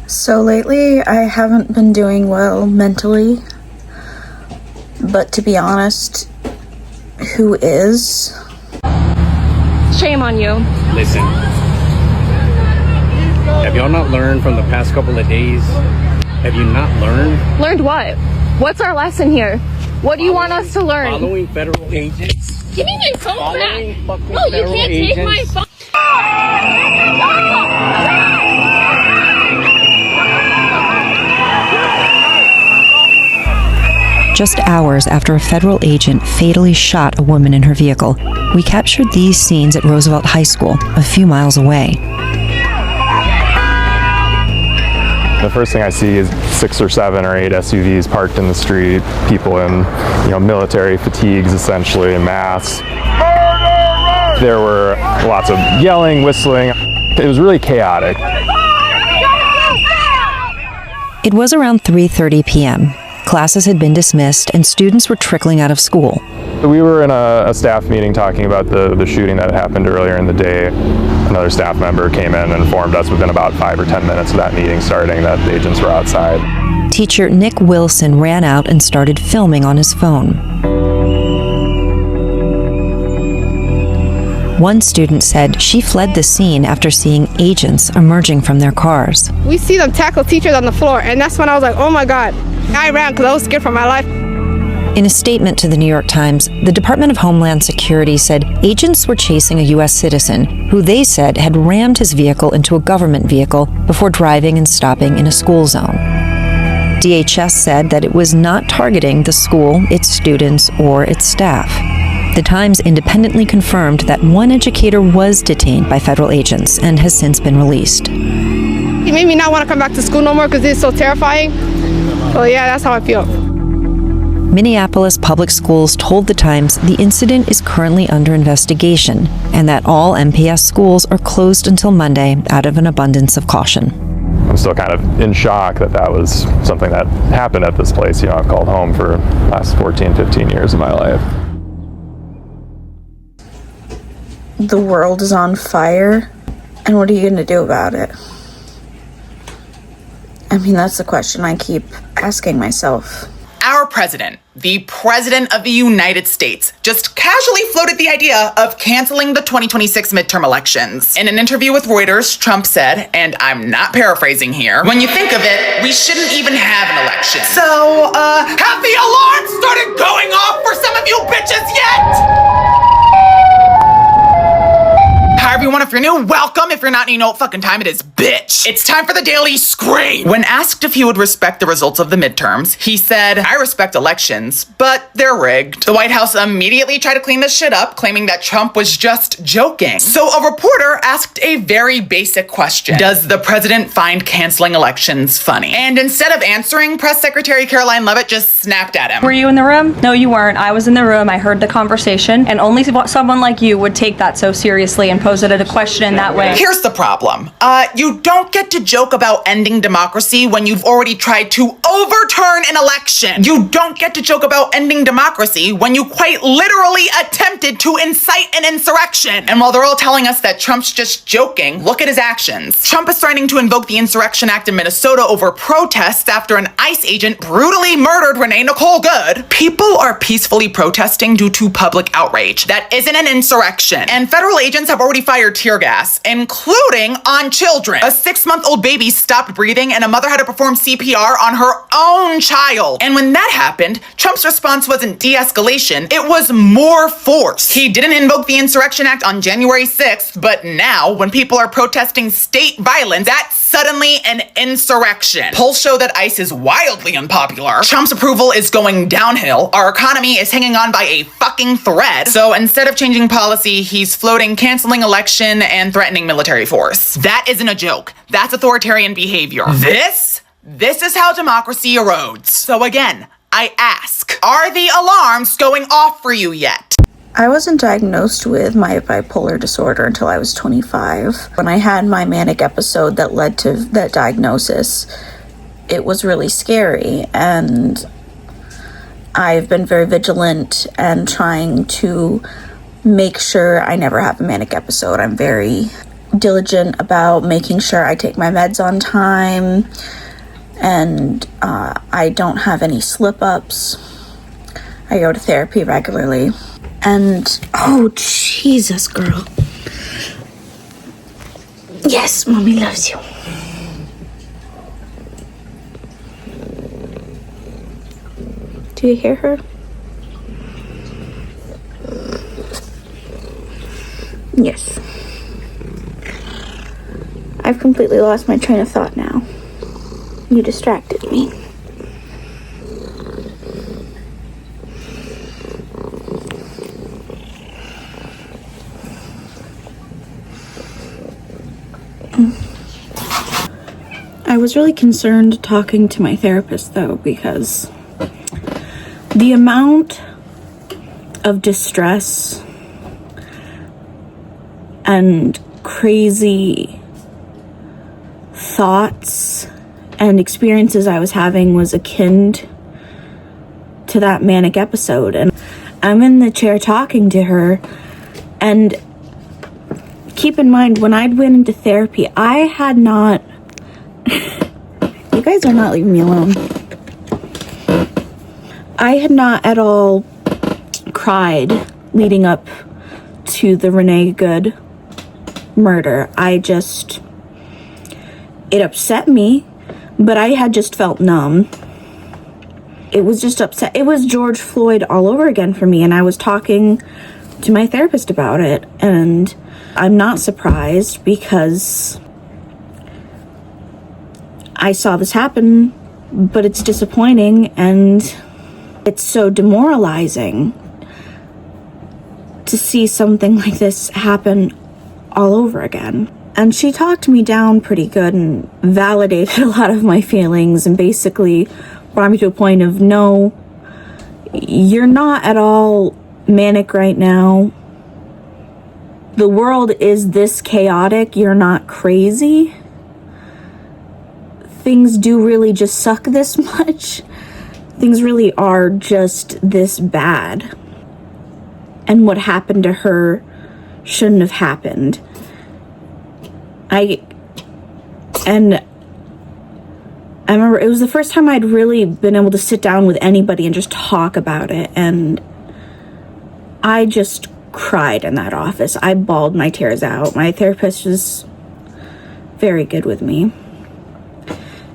So lately, I haven't been doing well mentally, but to be honest, who is? Shame on you. Listen, have y'all not learned from the past couple of days? Have you not learned? Learned what? What's our lesson here? What do you want us to learn? Following federal agents. Give me my phone Following back. fucking No, you federal can't agents. take my phone. Just hours after a federal agent fatally shot a woman in her vehicle, we captured these scenes at Roosevelt High School, a few miles away. The first thing I see is 6 or 7 or 8 SUVs parked in the street, people in, military fatigues essentially, and masks. There were lots of yelling, whistling. It was really chaotic. It was around 3:30 p.m. Classes had been dismissed and students were trickling out of school. We were in a staff meeting talking about the shooting that happened earlier in the day. Another staff member came in and informed us within about 5 or 10 minutes of that meeting starting that the agents were outside. Teacher Nick Wilson ran out and started filming on his phone. One student said she fled the scene after seeing agents emerging from their cars. We see them tackle teachers on the floor, and that's when I was like, oh my God. I ran because I was scared for my life. In a statement to the New York Times, the Department of Homeland Security said agents were chasing a U.S. citizen who they said had rammed his vehicle into a government vehicle before driving and stopping in a school zone. DHS said that it was not targeting the school, its students, or its staff. The Times independently confirmed that one educator was detained by federal agents and has since been released. It made me not want to come back to school no more because it's so terrifying. So yeah, that's how I feel. Minneapolis Public Schools told the Times the incident is currently under investigation and that all MPS schools are closed until Monday out of an abundance of caution. I'm still kind of in shock that was something that happened at this place. I've called home for the last 14, 15 years of my life. The world is on fire, and what are you going to do about it? I mean, that's the question I keep asking myself. Our president, the president of the United States, just casually floated the idea of canceling the 2026 midterm elections. In an interview with Reuters, Trump said, and I'm not paraphrasing here, when you think of it, we shouldn't even have an election. So, have the alarms started going off for some of you bitches yet? Hi everyone, if you're new, welcome. If you're not, you know what fucking time it is, bitch. It's time for the Daily Scream. When asked if he would respect the results of the midterms, he said, I respect elections, but they're rigged. The White House immediately tried to clean this shit up, claiming that Trump was just joking. So a reporter asked a very basic question. Does the president find canceling elections funny? And instead of answering, Press Secretary Caroline Leavitt just snapped at him. Were you in the room? No, you weren't. I was in the room. I heard the conversation, and only someone like you would take that so seriously and pose it as a question in that way. Here's the problem. You don't get to joke about ending democracy when you've already tried to overturn an election. You don't get to joke about ending democracy when you quite literally attempted to incite an insurrection. And while they're all telling us that Trump's just joking, look at his actions. Trump is threatening to invoke the Insurrection Act in Minnesota over protests after an ICE agent brutally murdered Renee Nicole Good. People are peacefully protesting due to public outrage. That isn't an insurrection. And federal agents have already fired tear gas, including on children. A 6-month-old baby stopped breathing and a mother had to perform CPR on her own child. And when that happened, Trump's response wasn't de-escalation, it was more force. He didn't invoke the Insurrection Act on January 6th, but now, when people are protesting state violence, that's suddenly an insurrection. Polls show that ICE is wildly unpopular. Trump's approval is going downhill. Our economy is hanging on by a fucking thread. So instead of changing policy, he's floating canceling election and threatening military force. That isn't a joke. That's authoritarian behavior. This is how democracy erodes. So again, I ask, are the alarms going off for you yet? I wasn't diagnosed with my bipolar disorder until I was 25. When I had my manic episode that led to that diagnosis, it was really scary, and I've been very vigilant and trying to make sure I never have a manic episode. I'm very diligent about making sure I take my meds on time and I don't have any slip-ups. I go to therapy regularly. And, oh, Jesus, girl. Yes, Mommy loves you. Do you hear her? Yes. I've completely lost my train of thought now. You distracted me. I was really concerned talking to my therapist, though, because the amount of distress and crazy thoughts and experiences I was having was akin to that manic episode. And I'm in the chair talking to her, and keep in mind, when I'd went into therapy, I had not... You guys are not leaving me alone. I had not at all cried leading up to the Renee Good murder. It upset me, but I had just felt numb. It was just upset. It was George Floyd all over again for me, and I was talking to my therapist about it, and I'm not surprised because I saw this happen, but it's disappointing, and it's so demoralizing to see something like this happen all over again. And she talked me down pretty good and validated a lot of my feelings and basically brought me to a point of, no, you're not at all manic right now. The world is this chaotic. You're not crazy. Things do really just suck this much. Things really are just this bad. And what happened to her shouldn't have happened. I remember it was the first time I'd really been able to sit down with anybody and just talk about it, and I just cried in that office. I bawled my tears out. My therapist was very good with me.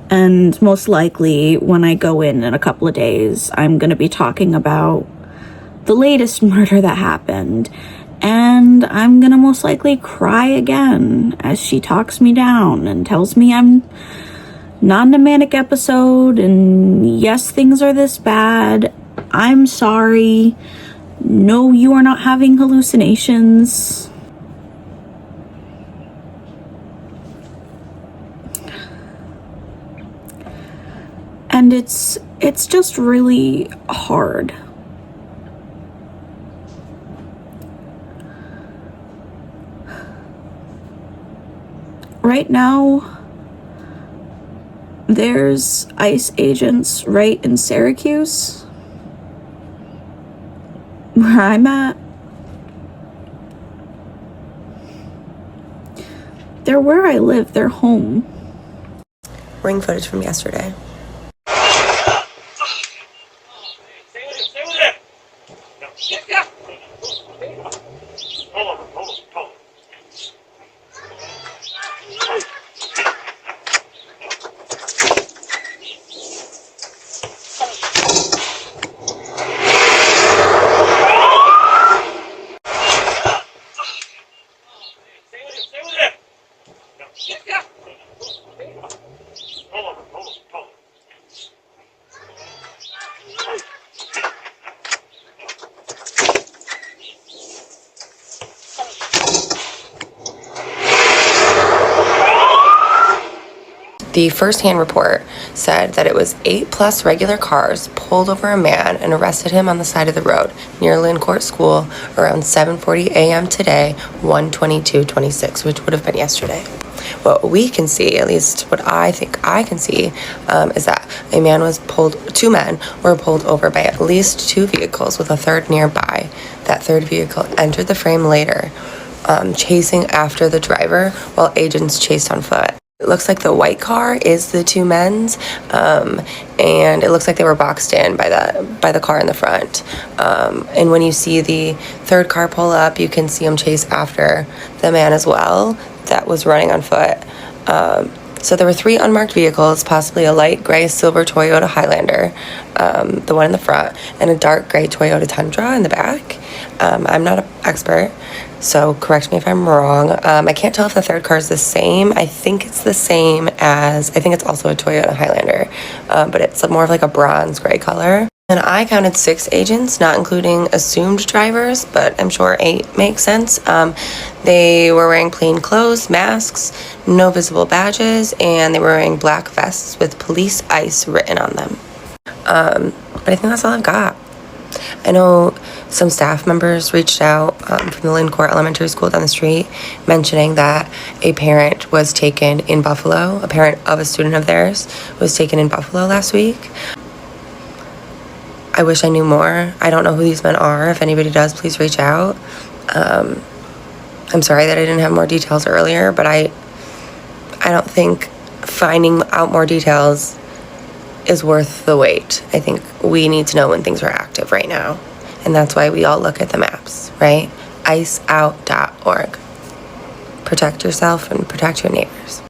And most likely when I go in a couple of days, I'm going to be talking about the latest murder that happened. And I'm going to most likely cry again as she talks me down and tells me I'm not in a manic episode, and yes, things are this bad. I'm sorry. No, you are not having hallucinations. And it's just really hard. Right now, there's ICE agents right in Syracuse, where I'm at. They're where I live, they're home. Ring footage from yesterday. The first-hand report said that it was 8+ regular cars pulled over a man and arrested him on the side of the road near Lynn Court School around 7:40 a.m. today, 1/22/26, which would have been yesterday. What we can see, at least what I think I can see, is that two men were pulled over by at least two vehicles with a third nearby. That third vehicle entered the frame later. chasing after the driver while agents chased on foot. It looks like the white car is the two men's, and it looks like they were boxed in by the car in the front. And when you see the third car pull up, you can see him chase after the man as well that was running on foot. So there were 3 unmarked vehicles, possibly a light gray silver Toyota Highlander, the one in the front, and a dark gray Toyota Tundra in the back. I'm not an expert, so correct me if I'm wrong. I can't tell if the third car is the same. I think it's the same as, I think it's also a Toyota Highlander, but it's more of like a bronze gray color. And I counted 6 agents, not including assumed drivers, but I'm sure 8 makes sense. They were wearing plain clothes, masks, no visible badges, and they were wearing black vests with police ICE written on them. But I think that's all I've got. I know some staff members reached out from the Lynn Court Elementary School down the street, mentioning that a parent was taken in Buffalo. A parent of a student of theirs was taken in Buffalo last week. I wish I knew more. I don't know who these men are. If anybody does, please reach out. I'm sorry that I didn't have more details earlier, but I don't think finding out more details is worth the wait. I think we need to know when things are active right now. And that's why we all look at the maps, right? iceout.org. Protect yourself and protect your neighbors.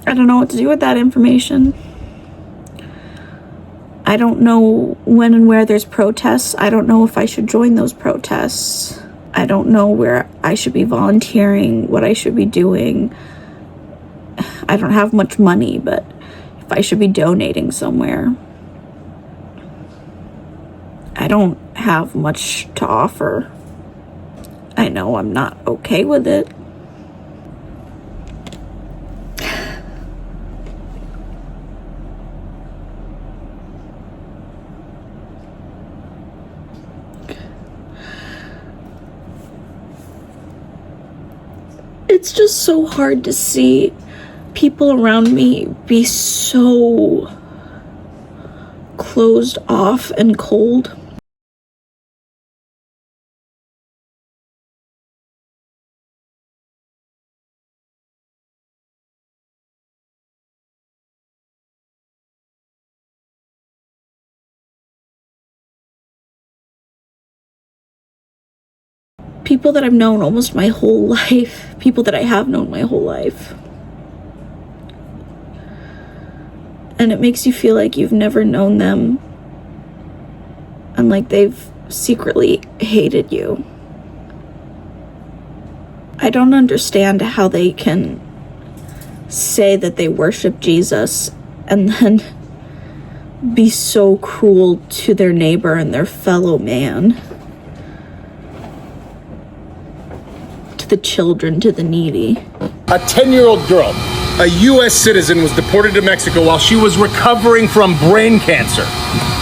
I don't know what to do with that information. I don't know when and where there's protests. I don't know if I should join those protests. I don't know where I should be volunteering, what I should be doing. I don't have much money, but if I should be donating somewhere. I don't have much to offer. I know I'm not okay with it. It's just so hard to see people around me be so closed off and cold. People that I've known almost my whole life, people that I have known my whole life. And it makes you feel like you've never known them and like they've secretly hated you. I don't understand how they can say that they worship Jesus and then be so cruel to their neighbor and their fellow man. The children, to the needy. A 10-year-old girl, a U.S. citizen, was deported to Mexico while she was recovering from brain cancer.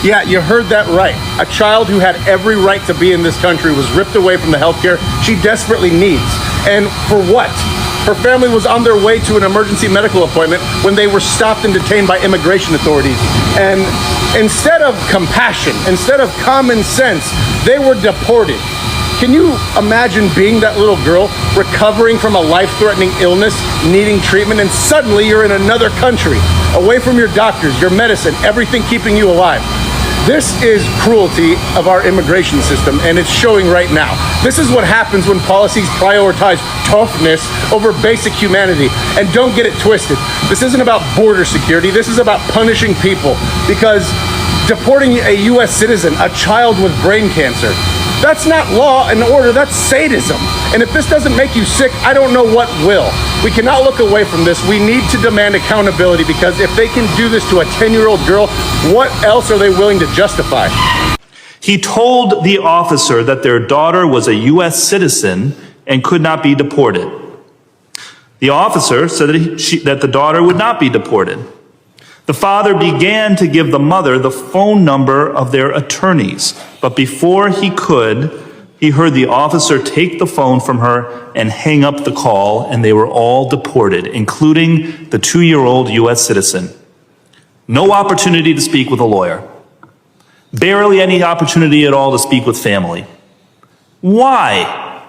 Yeah, you heard that right. A child who had every right to be in this country was ripped away from the healthcare she desperately needs. And for what? Her family was on their way to an emergency medical appointment when they were stopped and detained by immigration authorities. And instead of compassion, instead of common sense, they were deported. Can you imagine being that little girl, recovering from a life-threatening illness, needing treatment, and suddenly you're in another country, away from your doctors, your medicine, everything keeping you alive? This is cruelty of our immigration system, and it's showing right now. This is what happens when policies prioritize toughness over basic humanity. And don't get it twisted. This isn't about border security. This is about punishing people, because deporting a U.S. citizen, a child with brain cancer, that's not law and order, that's sadism. And if this doesn't make you sick, I don't know what will. We cannot look away from this. We need to demand accountability, because if they can do this to a 10-year-old girl, what else are they willing to justify? He told the officer that their daughter was a U.S. citizen and could not be deported. The officer said that the daughter would not be deported. The father began to give the mother the phone number of their attorneys, but before he could, he heard the officer take the phone from her and hang up the call, and they were all deported, including the 2-year-old U.S. citizen. No opportunity to speak with a lawyer. Barely any opportunity at all to speak with family. Why?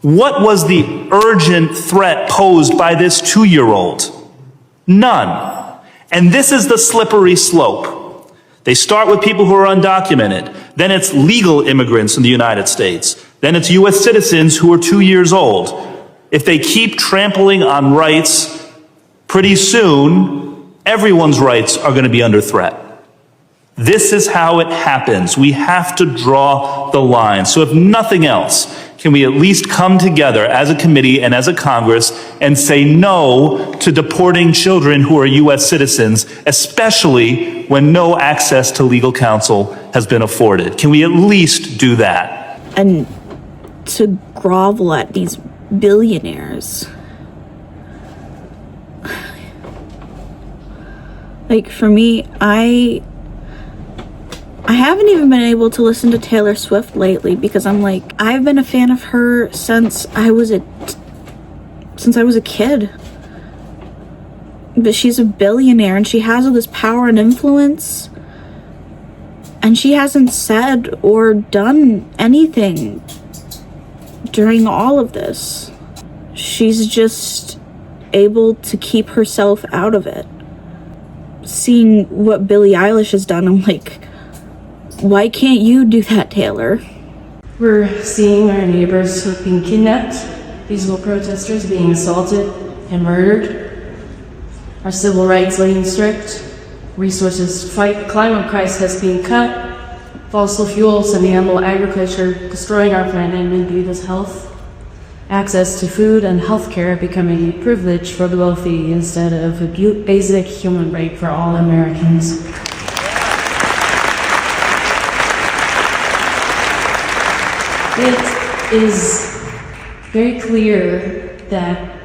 What was the urgent threat posed by this 2-year-old? None. And this is the slippery slope. They start with people who are undocumented. Then it's legal immigrants in the United States. Then it's U.S. citizens who are 2 years old. If they keep trampling on rights, pretty soon, everyone's rights are going to be under threat. This is how it happens. We have to draw the line. So if nothing else, can we at least come together as a committee and as a Congress and say no to deporting children who are U.S. citizens, especially when no access to legal counsel has been afforded? Can we at least do that? And to grovel at these billionaires. Like, for me, I haven't even been able to listen to Taylor Swift lately because I'm like, I've been a fan of her since I was a kid. But she's a billionaire and she has all this power and influence. And she hasn't said or done anything during all of this. She's just able to keep herself out of it. Seeing what Billie Eilish has done, I'm like, why can't you do that, Taylor? We're seeing our neighbors who have been kidnapped, peaceful protesters being assaulted and murdered, our civil rights laying strict, resources to fight the climate crisis has been cut, fossil fuels and animal agriculture destroying our planet and people's health, access to food and healthcare becoming a privilege for the wealthy instead of a basic human right for all Americans. It is very clear that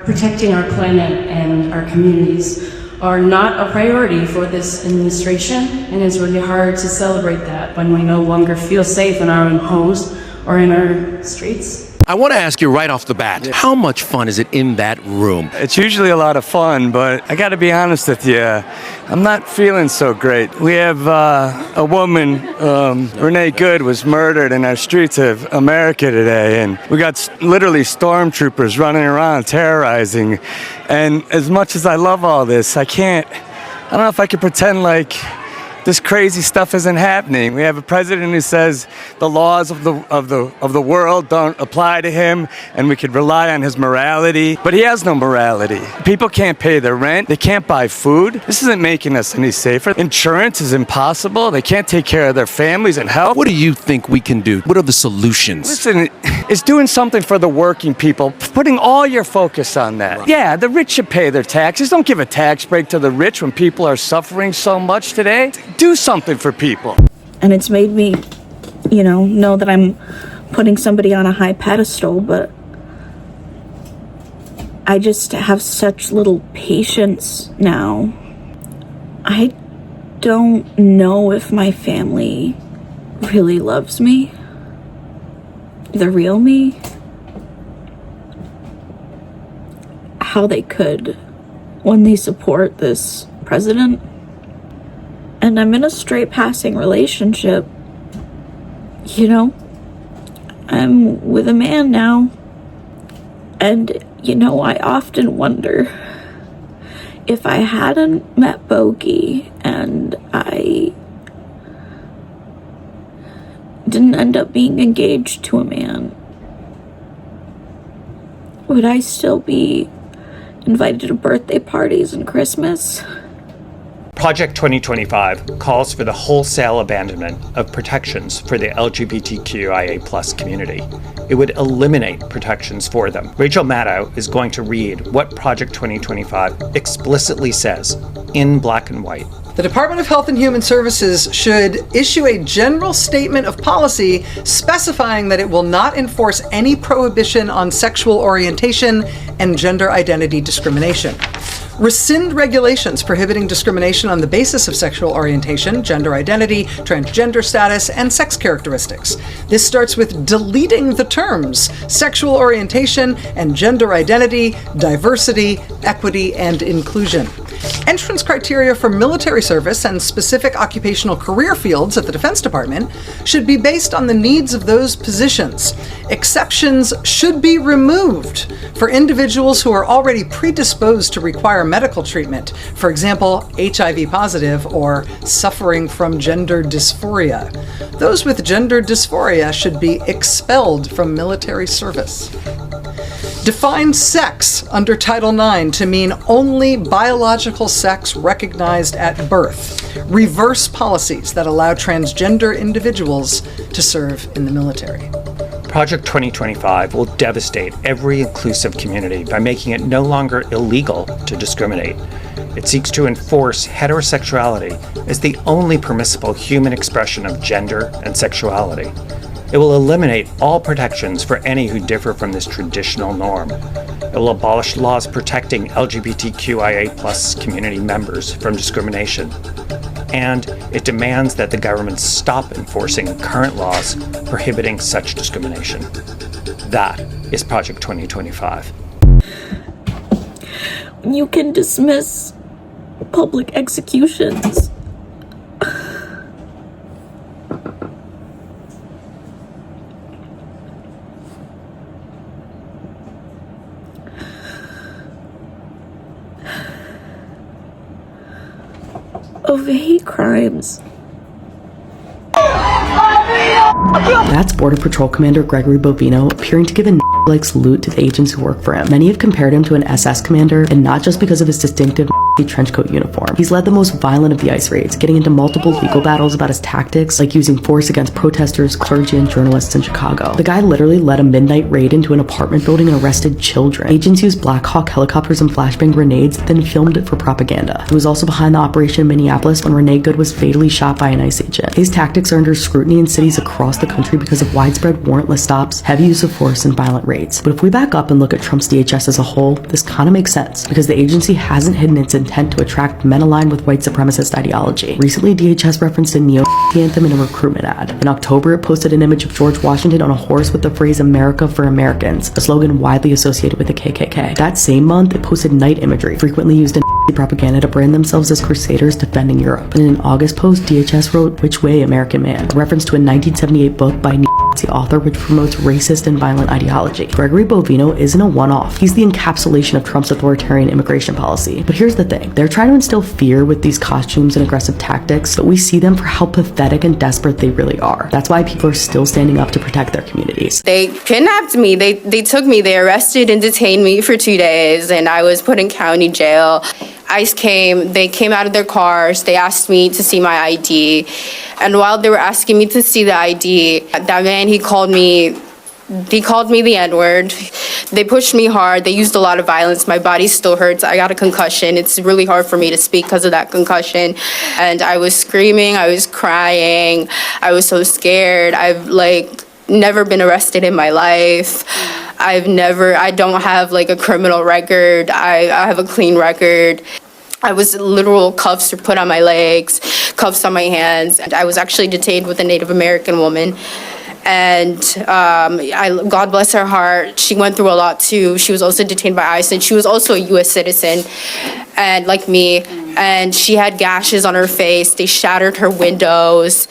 protecting our planet and our communities are not a priority for this administration, and it's really hard to celebrate that when we no longer feel safe in our own homes or in our streets. I want to ask you right off the bat, how much fun is it in that room? It's usually a lot of fun, but I got to be honest with you, I'm not feeling so great. We have a woman, Renee Good, was murdered in our streets of America today, and we got literally stormtroopers running around terrorizing. And as much as I love all this, I don't know if I can pretend like this crazy stuff isn't happening. We have a president who says the laws of the world don't apply to him and we could rely on his morality, but he has no morality. People can't pay their rent, they can't buy food. This isn't making us any safer. Insurance is impossible. They can't take care of their families and health. What do you think we can do? What are the solutions? Listen, it's doing something for the working people, putting all your focus on that. Right. Yeah, the rich should pay their taxes. Don't give a tax break to the rich when people are suffering so much today. Do something for people. And it's made me, know that I'm putting somebody on a high pedestal, but I just have such little patience now. I don't know if my family really loves me. The real me. How they could when they support this president. And I'm in a straight passing relationship. I'm with a man now. And, I often wonder if I hadn't met Bogey and I didn't end up being engaged to a man, would I still be invited to birthday parties and Christmas? Project 2025 calls for the wholesale abandonment of protections for the LGBTQIA+ community. It would eliminate protections for them. Rachel Maddow is going to read what Project 2025 explicitly says in black and white. The Department of Health and Human Services should issue a general statement of policy specifying that it will not enforce any prohibition on sexual orientation and gender identity discrimination. Rescind regulations prohibiting discrimination on the basis of sexual orientation, gender identity, transgender status, and sex characteristics. This starts with deleting the terms sexual orientation and gender identity, diversity, equity, and inclusion. Entrance criteria for military service and specific occupational career fields at the Defense Department should be based on the needs of those positions. Exceptions should be removed for individuals who are already predisposed to require medical treatment, for example, HIV positive or suffering from gender dysphoria. Those with gender dysphoria should be expelled from military service. Define sex under Title IX to mean only biological sex recognized at birth. Reverse policies that allow transgender individuals to serve in the military. Project 2025 will devastate every inclusive community by making it no longer illegal to discriminate. It seeks to enforce heterosexuality as the only permissible human expression of gender and sexuality. It will eliminate all protections for any who differ from this traditional norm. It will abolish laws protecting LGBTQIA+ community members from discrimination. And it demands that the government stop enforcing current laws prohibiting such discrimination. That is Project 2025. You can dismiss public executions. Of hate crimes. That's Border Patrol Commander Gregory Bovino appearing to give a like salute to the agents who work for him. Many have compared him to an SS commander, and not just because of his distinctive trench coat uniform. He's led the most violent of the ICE raids, getting into multiple legal battles about his tactics, like using force against protesters, clergy, and journalists in Chicago. The guy literally led a midnight raid into an apartment building and arrested children. Agents used Black Hawk helicopters and flashbang grenades, then filmed it for propaganda. He was also behind the operation in Minneapolis when Renee Good was fatally shot by an ICE agent. His tactics are under scrutiny in cities across the country because of widespread warrantless stops, heavy use of force, and violent raids. But if we back up and look at Trump's DHS as a whole, this kind of makes sense, because the agency hasn't hidden its intent to attract men aligned with white supremacist ideology. Recently, DHS referenced a neo-Nazi anthem in a recruitment ad. In October, it posted an image of George Washington on a horse with the phrase "America for Americans," a slogan widely associated with the KKK. That same month, it posted night imagery, frequently used in Nazi propaganda to brand themselves as crusaders defending Europe. And in an August post, DHS wrote, "Which way, American man?" a reference to a 1978 book by Nazi author which promotes racist and violent ideology. Gregory Bovino isn't a one-off. He's the encapsulation of Trump's authoritarian immigration policy. But here's the thing. They're trying to instill fear with these costumes and aggressive tactics, but we see them for how pathetic and desperate they really are. That's why people are still standing up to protect their communities. They kidnapped me. They took me. They arrested and detained me for 2 days, and I was put in county jail. ICE came. They came out of their cars. They asked me to see my ID. And while they were asking me to see the ID, that man, he called me the N-word. They pushed me hard. They used a lot of violence. My body still hurts. I got a concussion. It's really hard for me to speak because of that concussion. And I was screaming. I was crying. I was so scared. I've never been arrested in my life. I don't have a criminal record. I have a clean record. I was literal cuffs were put on my legs, cuffs on my hands. And I was actually detained with a Native American woman. And God bless her heart, she went through a lot too. She was also detained by ICE, and she was also a U.S. citizen, and like me. And she had gashes on her face. They shattered her windows.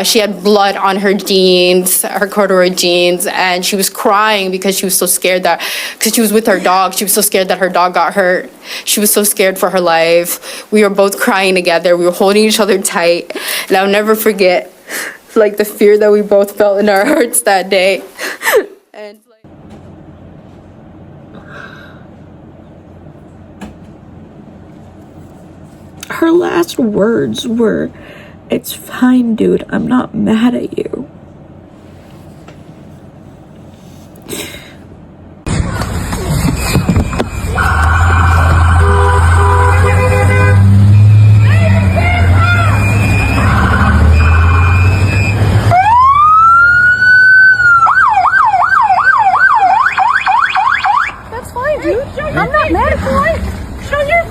She had blood on her jeans, her corduroy jeans, and she was crying because she was so scared because she was with her dog. She was so scared that her dog got hurt. She was so scared for her life. We were both crying together. We were holding each other tight, and I'll never forget the fear that we both felt in our hearts that day. And her last words were, "It's fine, dude. I'm not mad at you." That's fine, dude. I'm not mad at you. Show your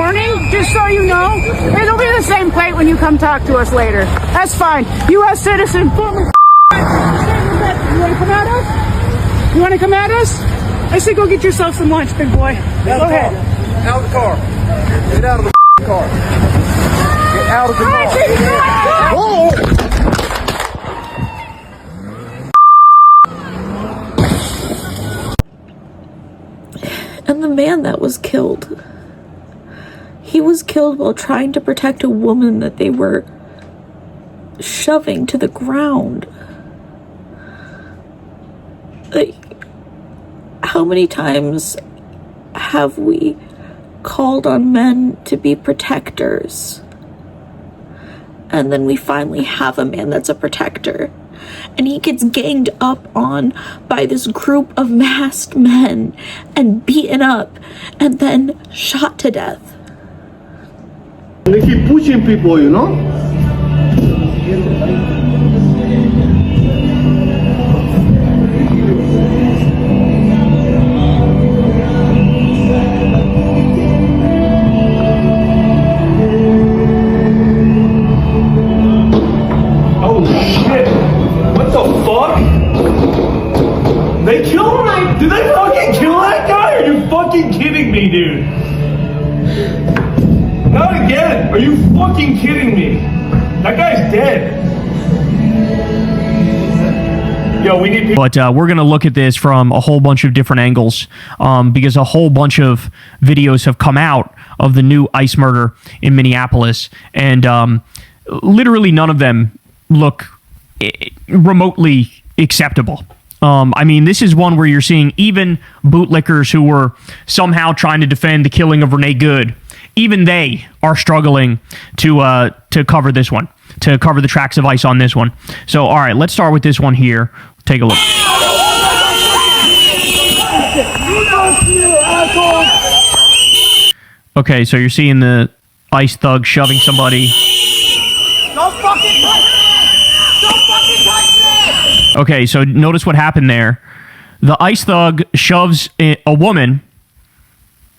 warning, just so you know. It'll be the same plate when you come talk to us later. That's fine. U.S. citizen, former. You want to come at us? You want to come at us? I say go get yourself some lunch, big boy. Go ahead. Out of the car. Get out of the car. Get out of the car. Oh! And the man that was killed, he was killed while trying to protect a woman that they were shoving to the ground. Like, how many times have we called on men to be protectors? And then we finally have a man that's a protector. And he gets ganged up on by this group of masked men and beaten up and then shot to death. They keep pushing people, you know? They killed him? Did they fucking kill that guy? Are you fucking kidding me, dude? Not again. Are you fucking kidding me? That guy's dead. Yo, we need. But we're going to look at this from a whole bunch of different angles because a whole bunch of videos have come out of the new ICE murder in Minneapolis. And literally none of them look remotely acceptable. I mean, this is one where you're seeing even bootlickers who were somehow trying to defend the killing of Renee Good, even they are struggling to cover this one, to cover the tracks of ICE on this one. So, all right, let's start with this one here. Take a look. Okay, so you're seeing the ICE thug shoving somebody. Don't fucking touch me! Don't fucking touch me! Okay, so notice what happened there. The ICE thug shoves a woman,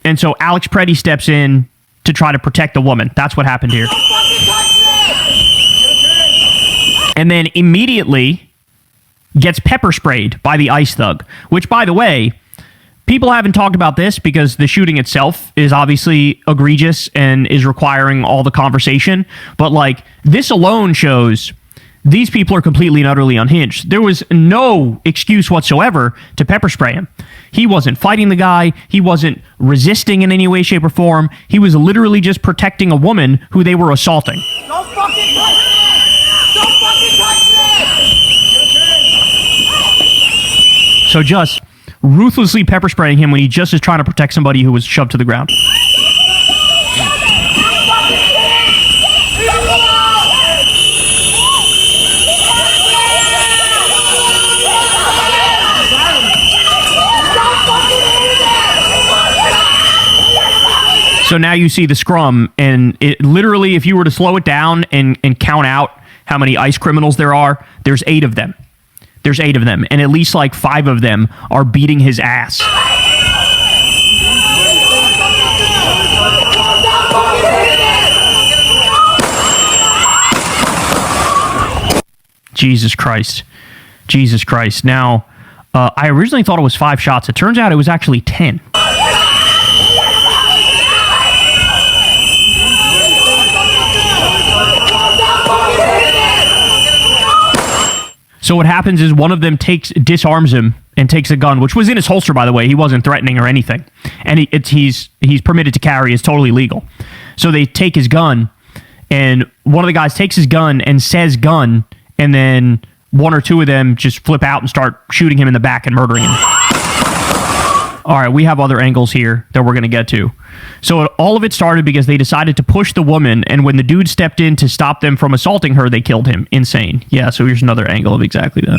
and so Alex Preddy steps in to try to protect the woman. That's what happened here. And then immediately gets pepper sprayed by the ICE thug, which, by the way, people haven't talked about this because the shooting itself is obviously egregious and is requiring all the conversation. But, like, this alone shows these people are completely and utterly unhinged. There was no excuse whatsoever to pepper spray him. He wasn't fighting the guy. He wasn't resisting in any way, shape, or form. He was literally just protecting a woman who they were assaulting. Don't fucking touch me! Don't fucking touch me! So just ruthlessly pepper spraying him when he just is trying to protect somebody who was shoved to the ground. So now you see the scrum, and it literally, if you were to slow it down and count out how many ICE criminals there are, there's 8 of them. There's 8 of them, and at least like 5 of them are beating his ass. Jesus Christ. Jesus Christ. Now, I originally thought it was 5 shots. It turns out it was actually 10. So what happens is one of them disarms him and takes a gun, which was in his holster, by the way. He wasn't threatening or anything. And he's permitted to carry. It's totally legal. So they take his gun, and one of the guys takes his gun and says gun, and then 1 or 2 of them just flip out and start shooting him in the back and murdering him. All right, we have other angles here that we're going to get to. So all of it started because they decided to push the woman, and when the dude stepped in to stop them from assaulting her, they killed him. Insane. Yeah, so here's another angle of exactly that.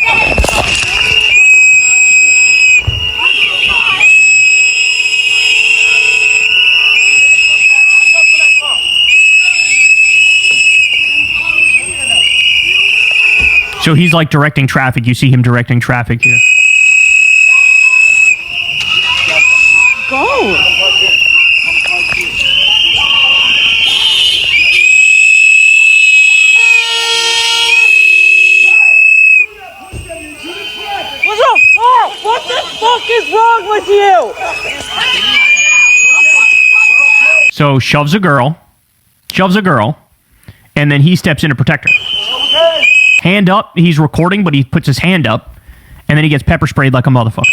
So he's like directing traffic. You see him directing traffic here. Go! So shoves a girl, and then he steps in to protect her. Hand up, he's recording, but he puts his hand up, and then he gets pepper sprayed like a motherfucker.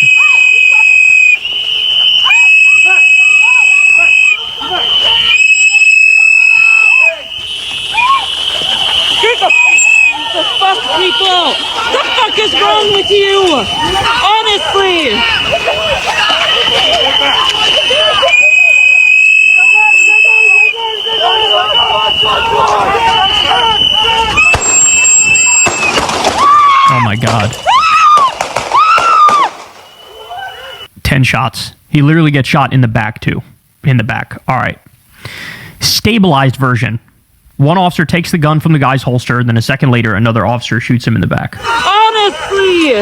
The fuck, people? The fuck is wrong with you? Honestly. Oh my God. 10 shots. He literally gets shot in the back too. In the back. All right. Stabilized version. One officer takes the gun from the guy's holster, then a second later, another officer shoots him in the back. Honestly.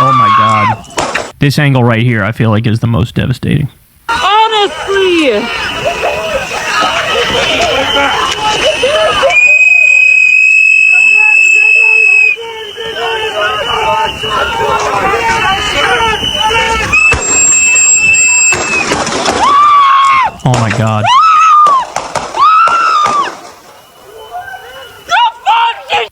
Oh my God. This angle right here, I feel like, is the most devastating. Honestly. Oh my God.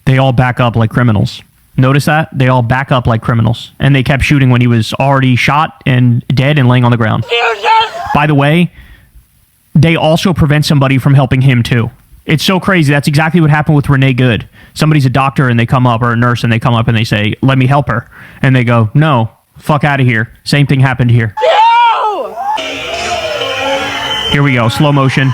They all back up like criminals. Notice that? They all back up like criminals. And they kept shooting when he was already shot and dead and laying on the ground. By the way, they also prevent somebody from helping him too. It's so crazy. That's exactly what happened with Renee Good. Somebody's a doctor and they come up, or a nurse, and they come up and they say, let me help her. And they go, no, fuck out of here. Same thing happened here. Here we go, slow motion.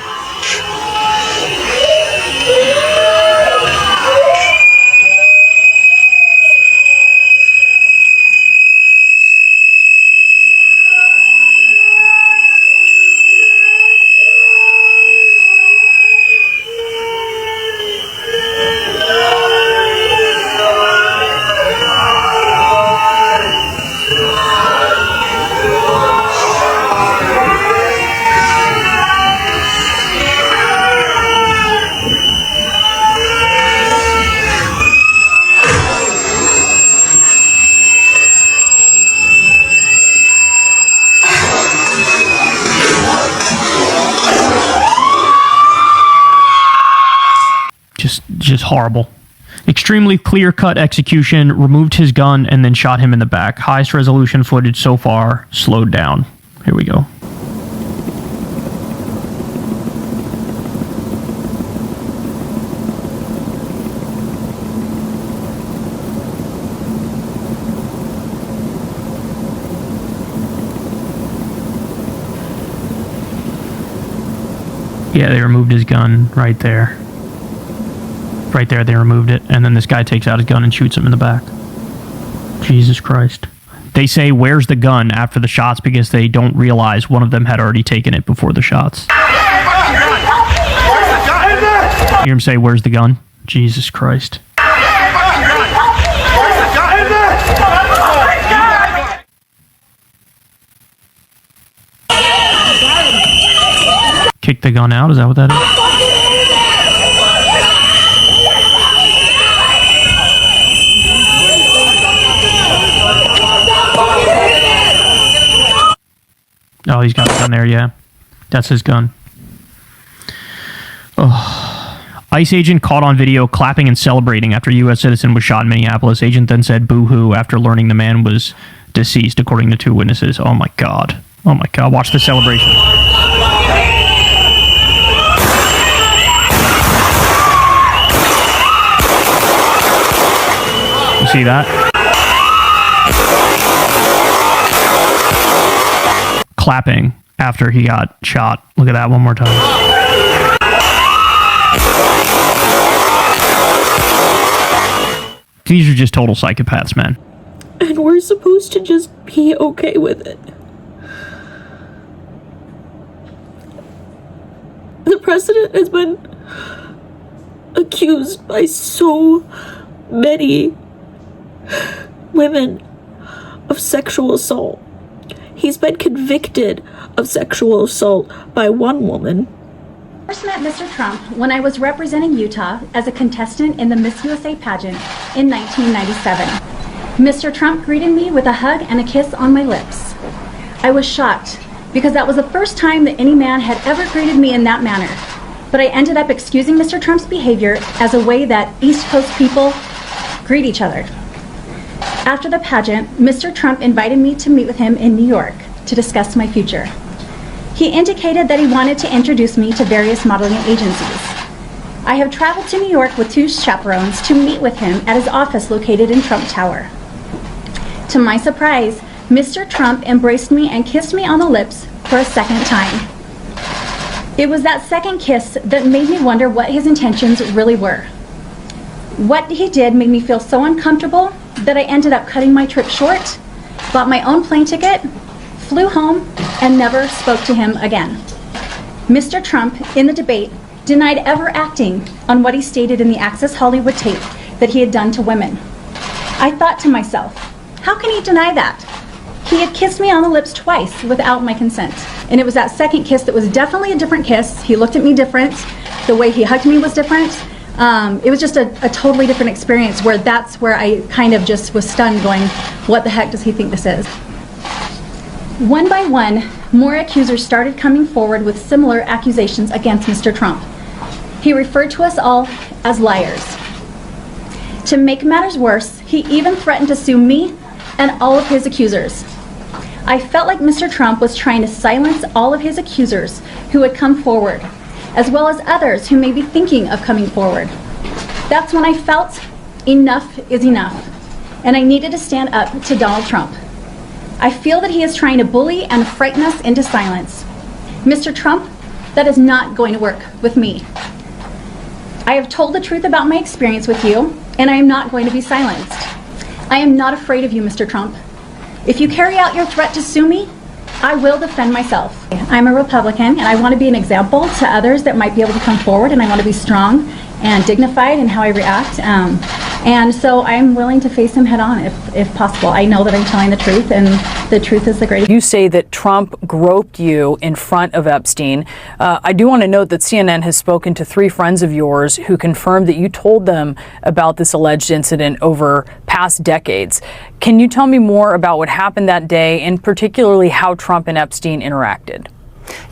Just horrible. Extremely clear-cut execution, removed his gun, and then shot him in the back. Highest resolution footage so far, slowed down. Here we go. Yeah, they removed his gun right there. Right there, they removed it, and then this guy takes out his gun and shoots him in the back. Jesus Christ. They say, where's the gun after the shots, because they don't realize one of them had already taken it before the shots. You hear him say, where's the gun? Jesus Christ. Kick the gun out, is that what that is? Oh, he's got a gun there, yeah. That's his gun. Oh. ICE agent caught on video clapping and celebrating after U.S. citizen was shot in Minneapolis. Agent then said boo-hoo after learning the man was deceased, according to 2 witnesses. Oh my God. Oh my God. Watch the celebration. You see that? Clapping after he got shot. Look at that one more time. These are just total psychopaths, man. And we're supposed to just be okay with it. The president has been accused by so many women of sexual assault. He's been convicted of sexual assault by one woman. First met Mr. Trump when I was representing Utah as a contestant in the Miss USA pageant in 1997. Mr. Trump greeted me with a hug and a kiss on my lips. I was shocked because that was the first time that any man had ever greeted me in that manner. But I ended up excusing Mr. Trump's behavior as a way that East Coast people greet each other. After the pageant, Mr. Trump invited me to meet with him in New York to discuss my future. He indicated that he wanted to introduce me to various modeling agencies. I have traveled to New York with 2 chaperones to meet with him at his office located in Trump Tower. To my surprise, Mr. Trump embraced me and kissed me on the lips for a second time. It was that second kiss that made me wonder what his intentions really were. What he did made me feel so uncomfortable that I ended up cutting my trip short, bought my own plane ticket, flew home, and never spoke to him again. Mr. Trump, in the debate, denied ever acting on what he stated in the Access Hollywood tape that he had done to women. I thought to myself, how can he deny that? He had kissed me on the lips twice without my consent. And it was that second kiss that was definitely a different kiss. He looked at me different. The way he hugged me was different. It was just a totally different experience where that's where I kind of just was stunned going, what the heck does he think this is? One by one, more accusers started coming forward with similar accusations against Mr. Trump. He referred to us all as liars. To make matters worse, he even threatened to sue me and all of his accusers. I felt like Mr. Trump was trying to silence all of his accusers who had come forward, as well as others who may be thinking of coming forward. That's when I felt enough is enough, and I needed to stand up to Donald Trump. I feel that he is trying to bully and frighten us into silence. Mr. Trump, that is not going to work with me. I have told the truth about my experience with you, and I am not going to be silenced. I am not afraid of you, Mr. Trump. If you carry out your threat to sue me, I will defend myself. I'm a Republican, and I want to be an example to others that might be able to come forward, and I want to be strong and dignified in how I react. And so I'm willing to face him head on if possible. I know that I'm telling the truth, and the truth is the greatest. You say that Trump groped you in front of Epstein. I do want to note that CNN has spoken to 3 friends of yours who confirmed that you told them about this alleged incident over past decades. Can you tell me more about what happened that day, and particularly how Trump and Epstein interacted?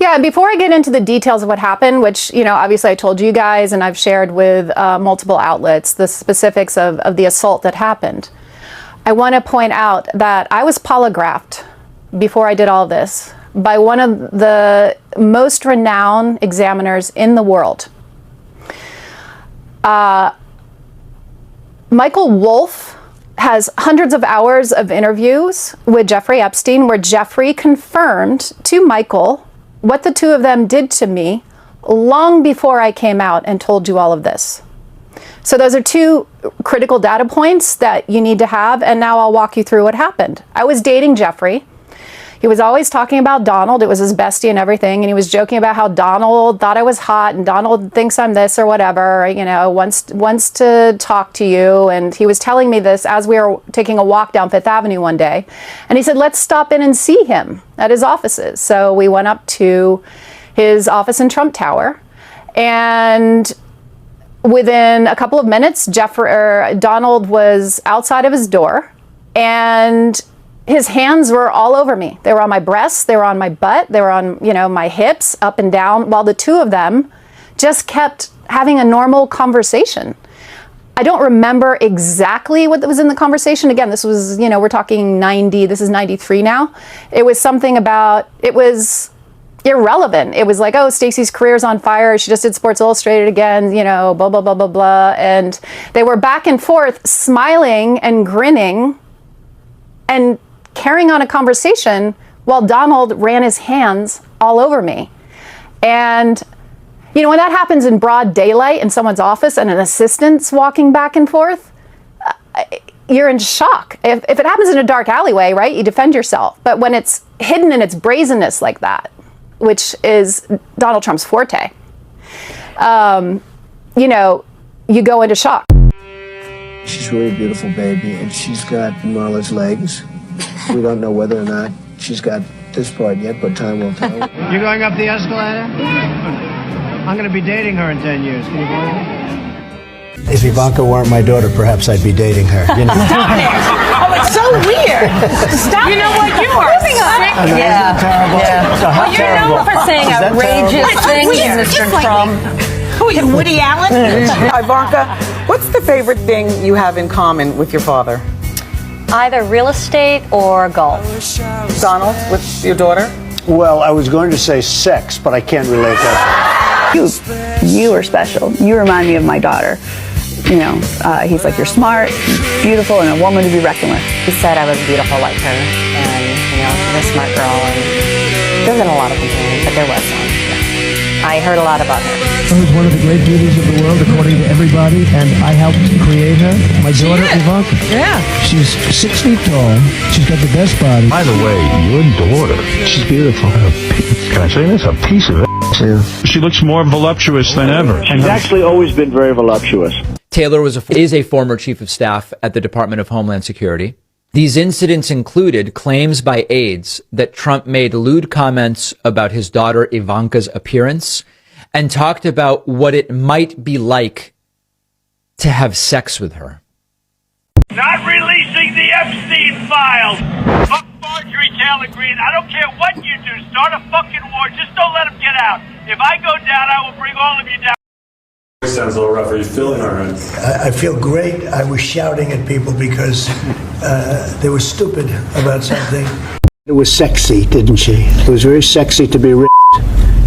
Yeah, before I get into the details of what happened, which, obviously I told you guys and I've shared with multiple outlets, the specifics of the assault that happened, I want to point out that I was polygraphed before I did all this by one of the most renowned examiners in the world. Michael Wolff has hundreds of hours of interviews with Jeffrey Epstein where Jeffrey confirmed to Michael what the 2 of them did to me long before I came out and told you all of this. So those are 2 critical data points that you need to have, and now I'll walk you through what happened. I was dating Jeffrey. He was always talking about Donald. It was his bestie and everything, and he was joking about how Donald thought I was hot, and Donald thinks I'm this or whatever, wants to talk to you. And he was telling me this as we were taking a walk down Fifth Avenue one day. And he said, let's stop in and see him at his offices. So we went up to his office in Trump Tower, and within a couple of minutes, Donald was outside of his door, and his hands were all over me. They were on my breasts, they were on my butt, they were on, my hips, up and down, while the 2 of them just kept having a normal conversation. I don't remember exactly what was in the conversation. Again, this was, we're talking 90, this is 93 now. It was something about, it was irrelevant. It was like, oh, Stacey's career's on fire. She just did Sports Illustrated again, blah, blah, blah, blah, blah. And they were back and forth, smiling and grinning and carrying on a conversation while Donald ran his hands all over me. And, when that happens in broad daylight in someone's office and an assistant's walking back and forth, you're in shock. If it happens in a dark alleyway, right, you defend yourself. But when it's hidden in its brazenness like that, which is Donald Trump's forte, you go into shock. She's really a beautiful baby, and she's got Marla's legs. We don't know whether or not she's got this part yet, but time will tell. You going up the escalator? I'm going to be dating her in 10 years. Can you believe it? If Ivanka weren't my daughter, perhaps I'd be dating her. You know? Stop it! Oh, it's so weird. Stop. You know what? You are sick. Yeah. Terrible. Yeah. So how Well, you're terrible? known for saying Is that outrageous terrible? things, Mr. Trump. Who are you, Woody Allen? Ivanka, what's the favorite thing you have in common with your father? Either real estate or golf. Donald, with your daughter? Well, I was going to say sex, but I can't relate that. You are special. You remind me of my daughter. You know, he's like, you're smart, beautiful, and a woman to be reckoned with. He said I was beautiful like her, and, you know, she's a smart girl, and there wasn't a lot of complaining, but there was some. I heard a lot about her. She's one of the great beauties of the world, according to everybody, and I helped create her. My daughter, Ivanka. Yeah. She's 6 feet tall. She's got the best body. By the way, your daughter, she's beautiful. Can I say this? A piece of ass. Yeah. She looks more voluptuous than ever. She's actually always been very voluptuous. Taylor is a former chief of staff at the Department of Homeland Security. These incidents included claims by aides that Trump made lewd comments about his daughter Ivanka's appearance and talked about what it might be like to have sex with her. Not releasing the Epstein files. Fuck Marjorie Taylor Greene. I don't care what you do. Start a fucking war. Just don't let him get out. If I go down, I will bring all of you down. Sounds a little rough. Are you feeling all right? I feel great. I was shouting at people because they were stupid about something. It was sexy, didn't she? It was very sexy to be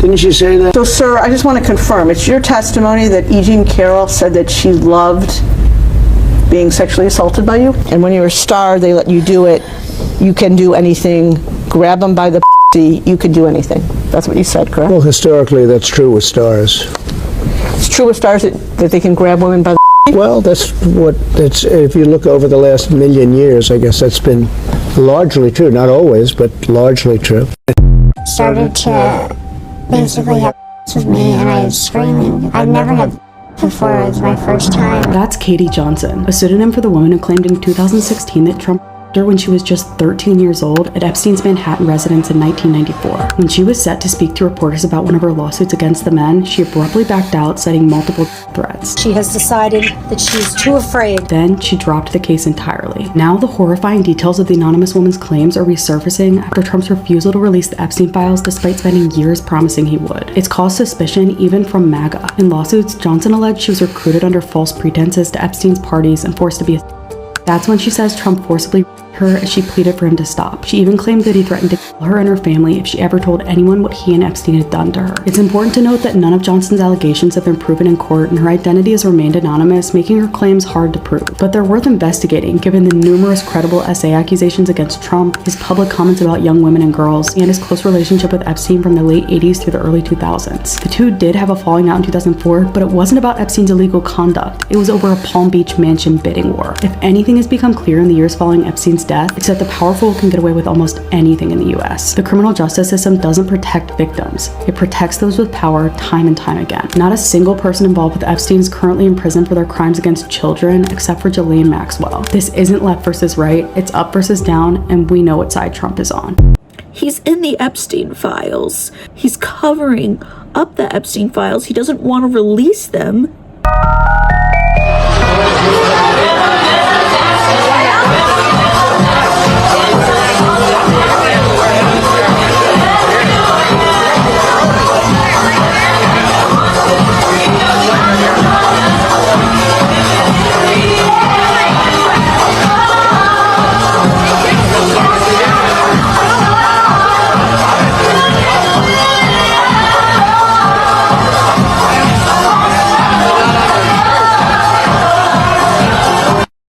Didn't she say that? So, sir, I just want to confirm. It's your testimony that E. Jean Carroll said that she loved being sexually assaulted by you? And when you're a star, they let you do it. You can do anything. Grab them by the you can do anything. That's what you said, correct? Well, historically, that's true with stars. It's true with stars that they can grab women by the Well, if you look over the last million years, I guess that's been largely true. Not always, but largely true. Started to basically have with me, and I was screaming. I've never had before. It was my first time. That's Katie Johnson, a pseudonym for the woman who claimed in 2016 that Trump her when she was just 13 years old at Epstein's Manhattan residence in 1994. When she was set to speak to reporters about one of her lawsuits against the men, she abruptly backed out, citing multiple threats. She has decided that she's too afraid. Then she dropped the case entirely. Now the horrifying details of the anonymous woman's claims are resurfacing after Trump's refusal to release the Epstein files despite spending years promising he would. It's caused suspicion even from MAGA. In lawsuits, Johnson alleged she was recruited under false pretenses to Epstein's parties and forced to be a That's when she says Trump forcibly her as she pleaded for him to stop. She even claimed that he threatened to kill her and her family if she ever told anyone what he and Epstein had done to her. It's important to note that none of Johnson's allegations have been proven in court and her identity has remained anonymous, making her claims hard to prove. But they're worth investigating given the numerous credible essay accusations against Trump, his public comments about young women and girls, and his close relationship with Epstein from the late 80s through the early 2000s. The two did have a falling out in 2004, but it wasn't about Epstein's illegal conduct. It was over a Palm Beach mansion bidding war. If anything has become clear in the years following Epstein's death, it's that the powerful can get away with almost anything in the US. The criminal justice system doesn't protect victims. It protects those with power time and time again. Not a single person involved with Epstein is currently in prison for their crimes against children, except for Ghislaine Maxwell. This isn't left versus right, it's up versus down, and we know what side Trump is on. He's in the Epstein files. He's covering up the Epstein files. He doesn't want to release them.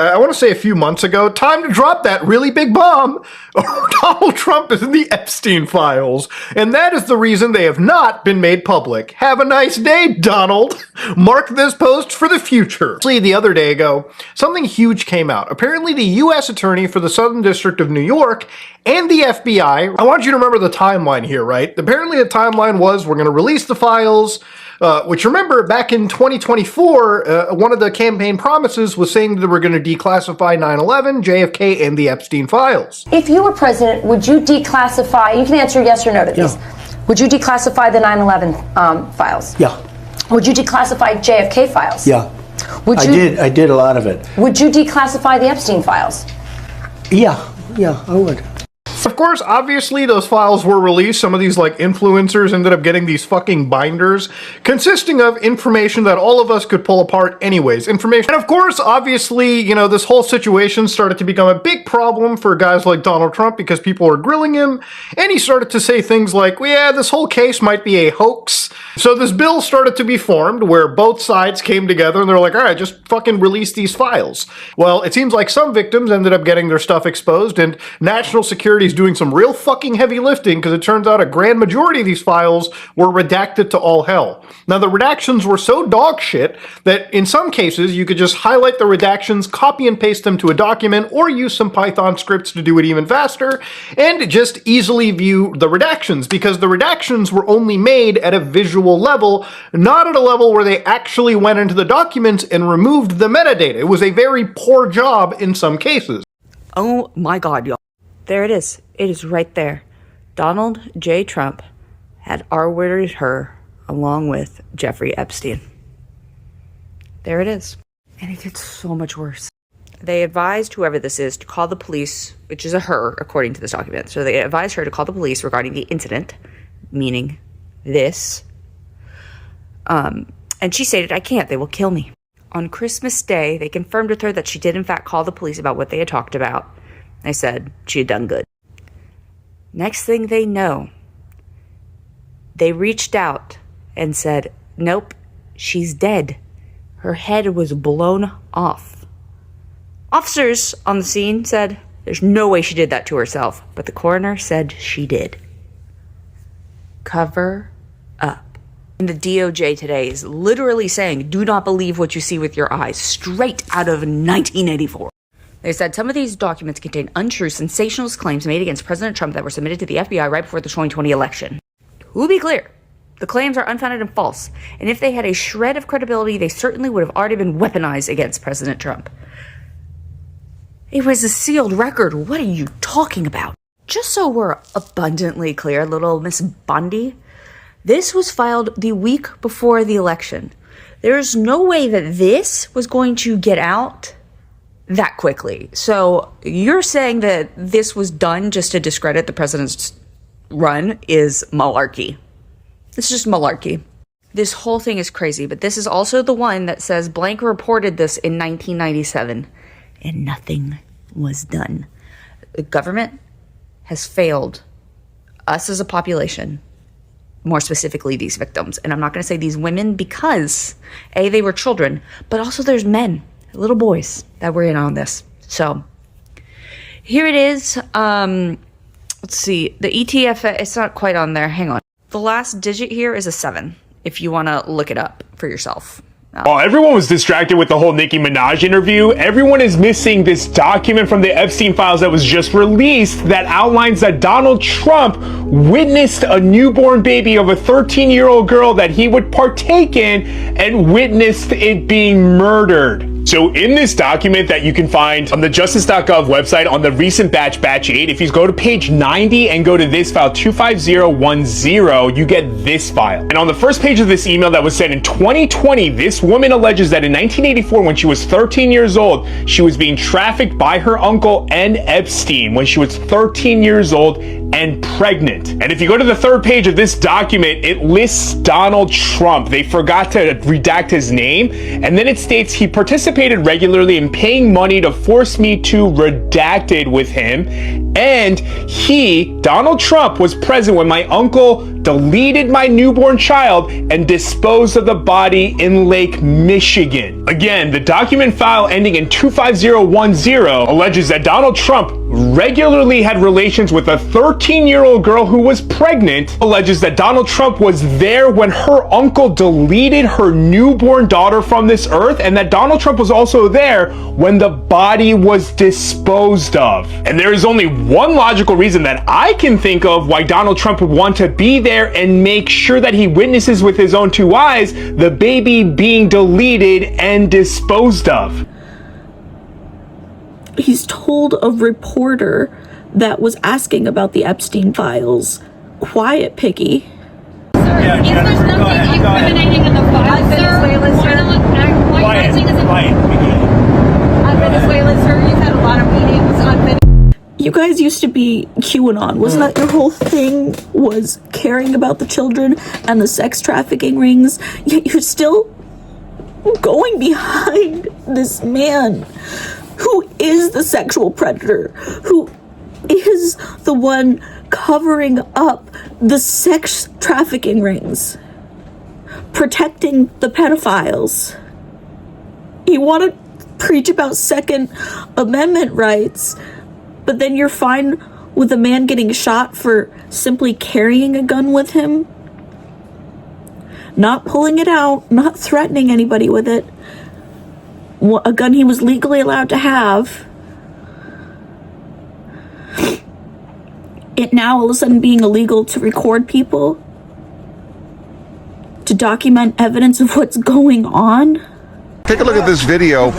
I want to say a few months ago, time to drop that really big bomb. Donald Trump is in the Epstein files, and that is the reason they have not been made public. Have a nice day, Donald. Mark this post for the future. The other day ago, something huge came out. Apparently, the U.S. Attorney for the Southern District of New York and the FBI, I want you to remember the timeline here, right? Apparently, the timeline was we're going to release the files, which remember back in 2024, one of the campaign promises was saying that we're going to declassify 9/11, JFK, and the Epstein files. If you were president, would you declassify, you can answer yes or no to these, would you declassify the 9/11 files? Yeah. Would you declassify JFK files? Yeah. Would I you, did. I did a lot of it. Would you declassify the Epstein files? Yeah, I would. Of course, obviously, those files were released. Some of these, like, influencers ended up getting these fucking binders consisting of information that all of us could pull apart anyways. Information. And of course, obviously, you know, this whole situation started to become a big problem for guys like Donald Trump because people were grilling him. And he started to say things like, well, yeah, this whole case might be a hoax. So this bill started to be formed where both sides came together and they're like, all right, just fucking release these files. Well, it seems like some victims ended up getting their stuff exposed, and national security is doing some real fucking heavy lifting because it turns out a grand majority of these files were redacted to all hell. Now, the redactions were so dog shit that in some cases you could just highlight the redactions, copy and paste them to a document, or use some Python scripts to do it even faster, and just easily view the redactions because the redactions were only made at a visual level, not at a level where they actually went into the documents and removed the metadata. It was a very poor job in some cases. Oh my God, y'all. There it is. It is right there. Donald J. Trump had R-worded her along with Jeffrey Epstein. There it is. And it gets so much worse. They advised whoever this is to call the police, which is a her, according to this document. So they advised her to call the police regarding the incident, meaning this. And she stated, I can't, they will kill me. On Christmas Day, they confirmed with her that she did in fact call the police about what they had talked about. They said she had done good. Next thing they know, they reached out and said, nope, she's dead. Her head was blown off. Officers on the scene said, there's no way she did that to herself, but the coroner said she did. Cover up. And the DOJ today is literally saying, do not believe what you see with your eyes, straight out of 1984. They said some of these documents contain untrue, sensationalist claims made against President Trump that were submitted to the FBI right before the 2020 election. To be clear, the claims are unfounded and false, and if they had a shred of credibility, they certainly would have already been weaponized against President Trump. It was a sealed record. What are you talking about? Just so we're abundantly clear, little Miss Bundy, this was filed the week before the election. There's no way that this was going to get out that quickly. So you're saying that this was done just to discredit the president's run is malarkey. It's just malarkey. This whole thing is crazy, but this is also the one that says blank reported this in 1997 and nothing was done. The government has failed us as a population, more specifically these victims. And I'm not going to say these women because A, they were children, but also there's men, little boys that were in on this. So here it is. Let's see, the ETF, it's not quite on there. Hang on. The last digit here is a 7 if you want to look it up for yourself. While everyone was distracted with the whole Nicki Minaj interview, everyone is missing this document from the Epstein files that was just released that outlines that Donald Trump witnessed a newborn baby of a 13-year-old girl that he would partake in and witnessed it being murdered. So in this document that you can find on the justice.gov website on the recent batch 8, if you go to page 90 and go to this file 25010, you get this file. And on the first page of this email that was sent in 2020, this woman alleges that in 1984, when she was 13 years old, she was being trafficked by her uncle and Epstein when she was 13 years old and pregnant. And if you go to the third page of this document, it lists Donald Trump. They forgot to redact his name. And then it states he participated regularly in paying money to force me to redact it with him. And he, Donald Trump, was present when my uncle deleted my newborn child and disposed of the body in Lake Michigan. Again, the document file ending in 25010 alleges that Donald Trump regularly had relations with a 13-year-old girl who was pregnant, alleges that Donald Trump was there when her uncle deleted her newborn daughter from this earth, and that Donald Trump was also there when the body was disposed of. And there is only one logical reason that I can think of why Donald Trump would want to be there and make sure that he witnesses with his own 2 eyes the baby being deleted and disposed of. He's told a reporter that was asking about the Epstein files, quiet, Piggy. Yeah, Jennifer, go ahead. Go ahead. Incriminating in the file, sir. Quiet. On Venezuela, sir, you've had a lot of meetings on Venezuela. You guys used to be QAnon. Wasn't that your whole thing? Was caring about the children and the sex trafficking rings? Yet you're still going behind this man who is the sexual predator, who is the one covering up the sex trafficking rings, protecting the pedophiles. You want to preach about Second Amendment rights, but then you're fine with a man getting shot for simply carrying a gun with him, not pulling it out, not threatening anybody with it, a gun he was legally allowed to have. It now all of a sudden being illegal to record people, to document evidence of what's going on. Take a look at this video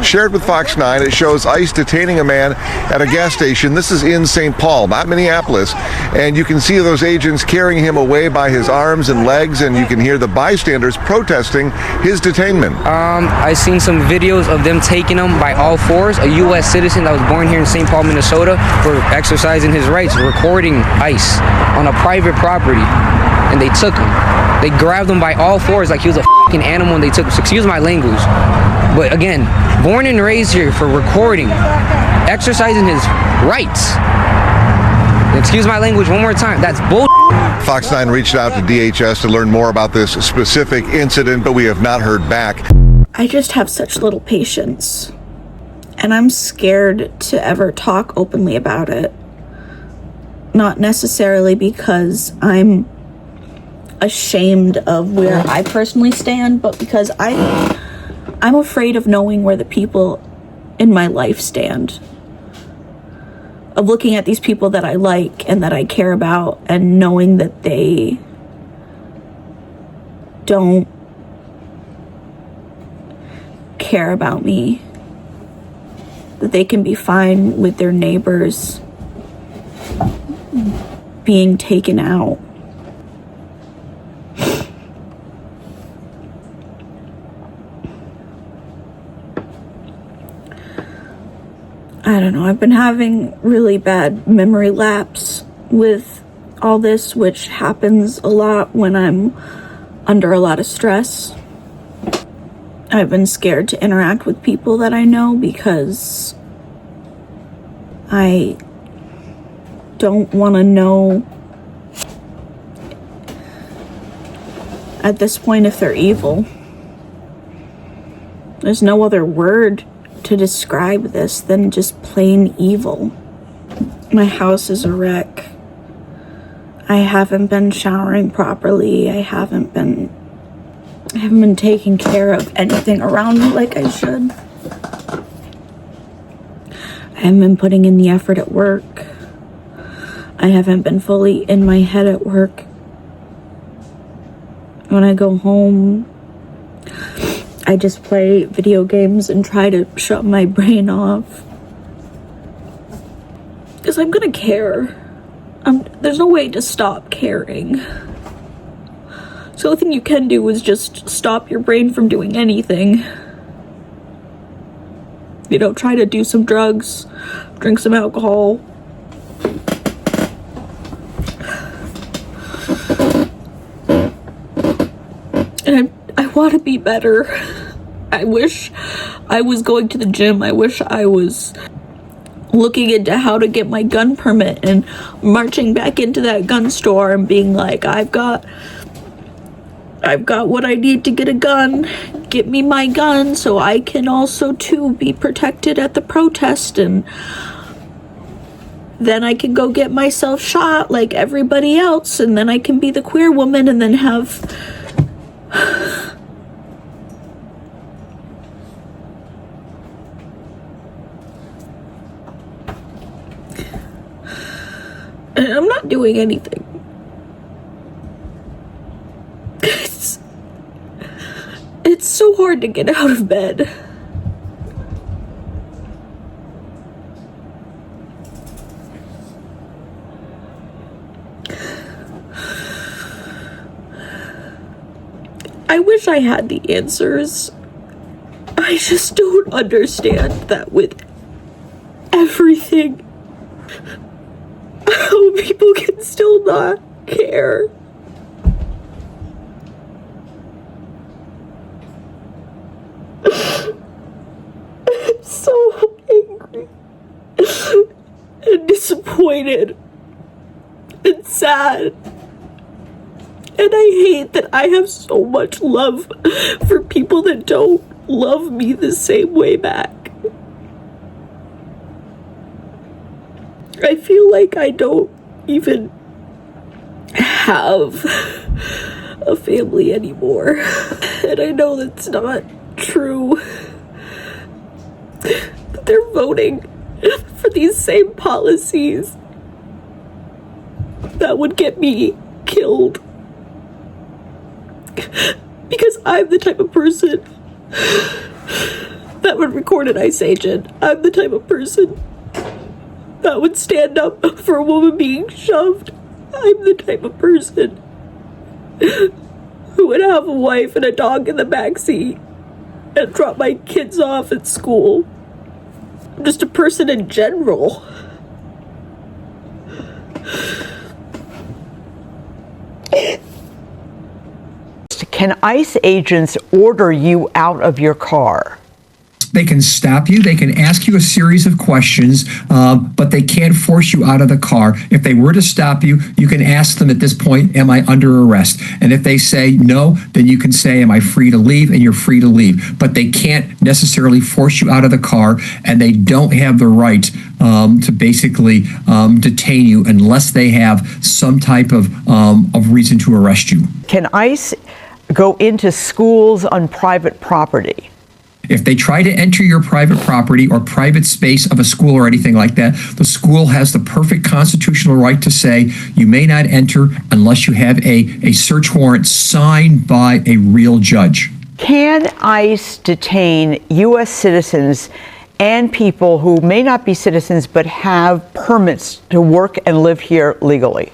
shared with Fox 9. It shows ICE detaining a man at a gas station. This is in St. Paul, not Minneapolis. And you can see those agents carrying him away by his arms and legs, and you can hear the bystanders protesting his detainment. I seen some videos of them taking him by all fours, a U.S. citizen that was born here in St. Paul, Minnesota, for exercising his rights, recording ICE on a private property. And they took him. They grabbed him by all fours like he was a fucking animal, and they took him. So excuse my language. But again, born and raised here for recording, exercising his rights. Excuse my language one more time. That's bull. Fox 9 reached out to DHS to learn more about this specific incident, but we have not heard back. I just have such little patience, and I'm scared to ever talk openly about it. Not necessarily because I'm ashamed of where I personally stand, but because I'm afraid of knowing where the people in my life stand, of looking at these people that I like and that I care about and knowing that they don't care about me, that they can be fine with their neighbors being taken out. I don't know, I've been having really bad memory lapse with all this, which happens a lot when I'm under a lot of stress. I've been scared to interact with people that I know because I don't want to know at this point if they're evil. There's no other word to describe this than just plain evil. My house is a wreck. I haven't been showering properly. I haven't been taking care of anything around me like I should. I haven't been putting in the effort at work. I haven't been fully in my head at work. When I go home, I just play video games and try to shut my brain off. Because I'm gonna care. There's no way to stop caring. So the only thing you can do is just stop your brain from doing anything. You know, try to do some drugs, drink some alcohol. And I want to be better. I wish I was going to the gym. I wish I was looking into how to get my gun permit and marching back into that gun store and being like, I've got what I need to get a gun. Get me my gun so I can also too be protected at the protest, and then I can go get myself shot like everybody else, and then I can be the queer woman and then have and I'm not doing anything. It's so hard to get out of bed. wish I had the answers. I just don't understand that with everything, how people can still not care. I'm so angry and disappointed and sad. And I hate that I have so much love for people that don't love me the same way back. I feel like I don't even have a family anymore. And I know that's not true. But they're voting for these same policies that would get me killed. Because I'm the type of person that would record an ICE agent. I'm the type of person that would stand up for a woman being shoved. I'm the type of person who would have a wife and a dog in the backseat and drop my kids off at school. I'm just a person in general. Can ICE agents order you out of your car? They can stop you. They can ask you a series of questions, but they can't force you out of the car. If they were to stop you, you can ask them at this point, am I under arrest? And if they say no, then you can say, am I free to leave? And you're free to leave. But they can't necessarily force you out of the car, and they don't have the right to basically detain you unless they have some type of reason to arrest you. Can ICE go into schools on private property? If they try to enter your private property or private space of a school or anything like that, the school has the perfect constitutional right to say you may not enter unless you have a search warrant signed by a real judge. Can ICE detain U.S. citizens and people who may not be citizens but have permits to work and live here legally?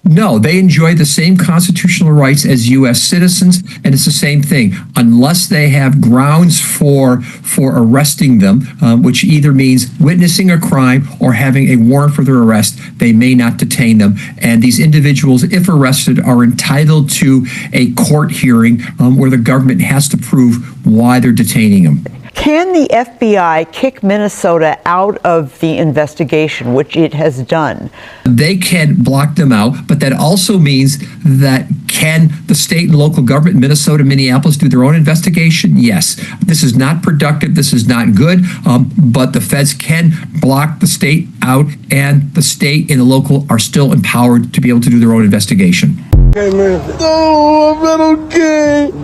No, they enjoy the same constitutional rights as U.S. citizens, and it's the same thing. Unless they have grounds for arresting them, which either means witnessing a crime or having a warrant for their arrest, they may not detain them. And these individuals, if arrested, are entitled to a court hearing where the government has to prove why they're detaining them. Can the FBI kick Minnesota out of the investigation, which it has done? They can block them out, but that also means that can the state and local government, Minnesota, Minneapolis, do their own investigation? Yes. This is not productive. This is not good, but the feds can block the state out, and the state and the local are still empowered to be able to do their own investigation.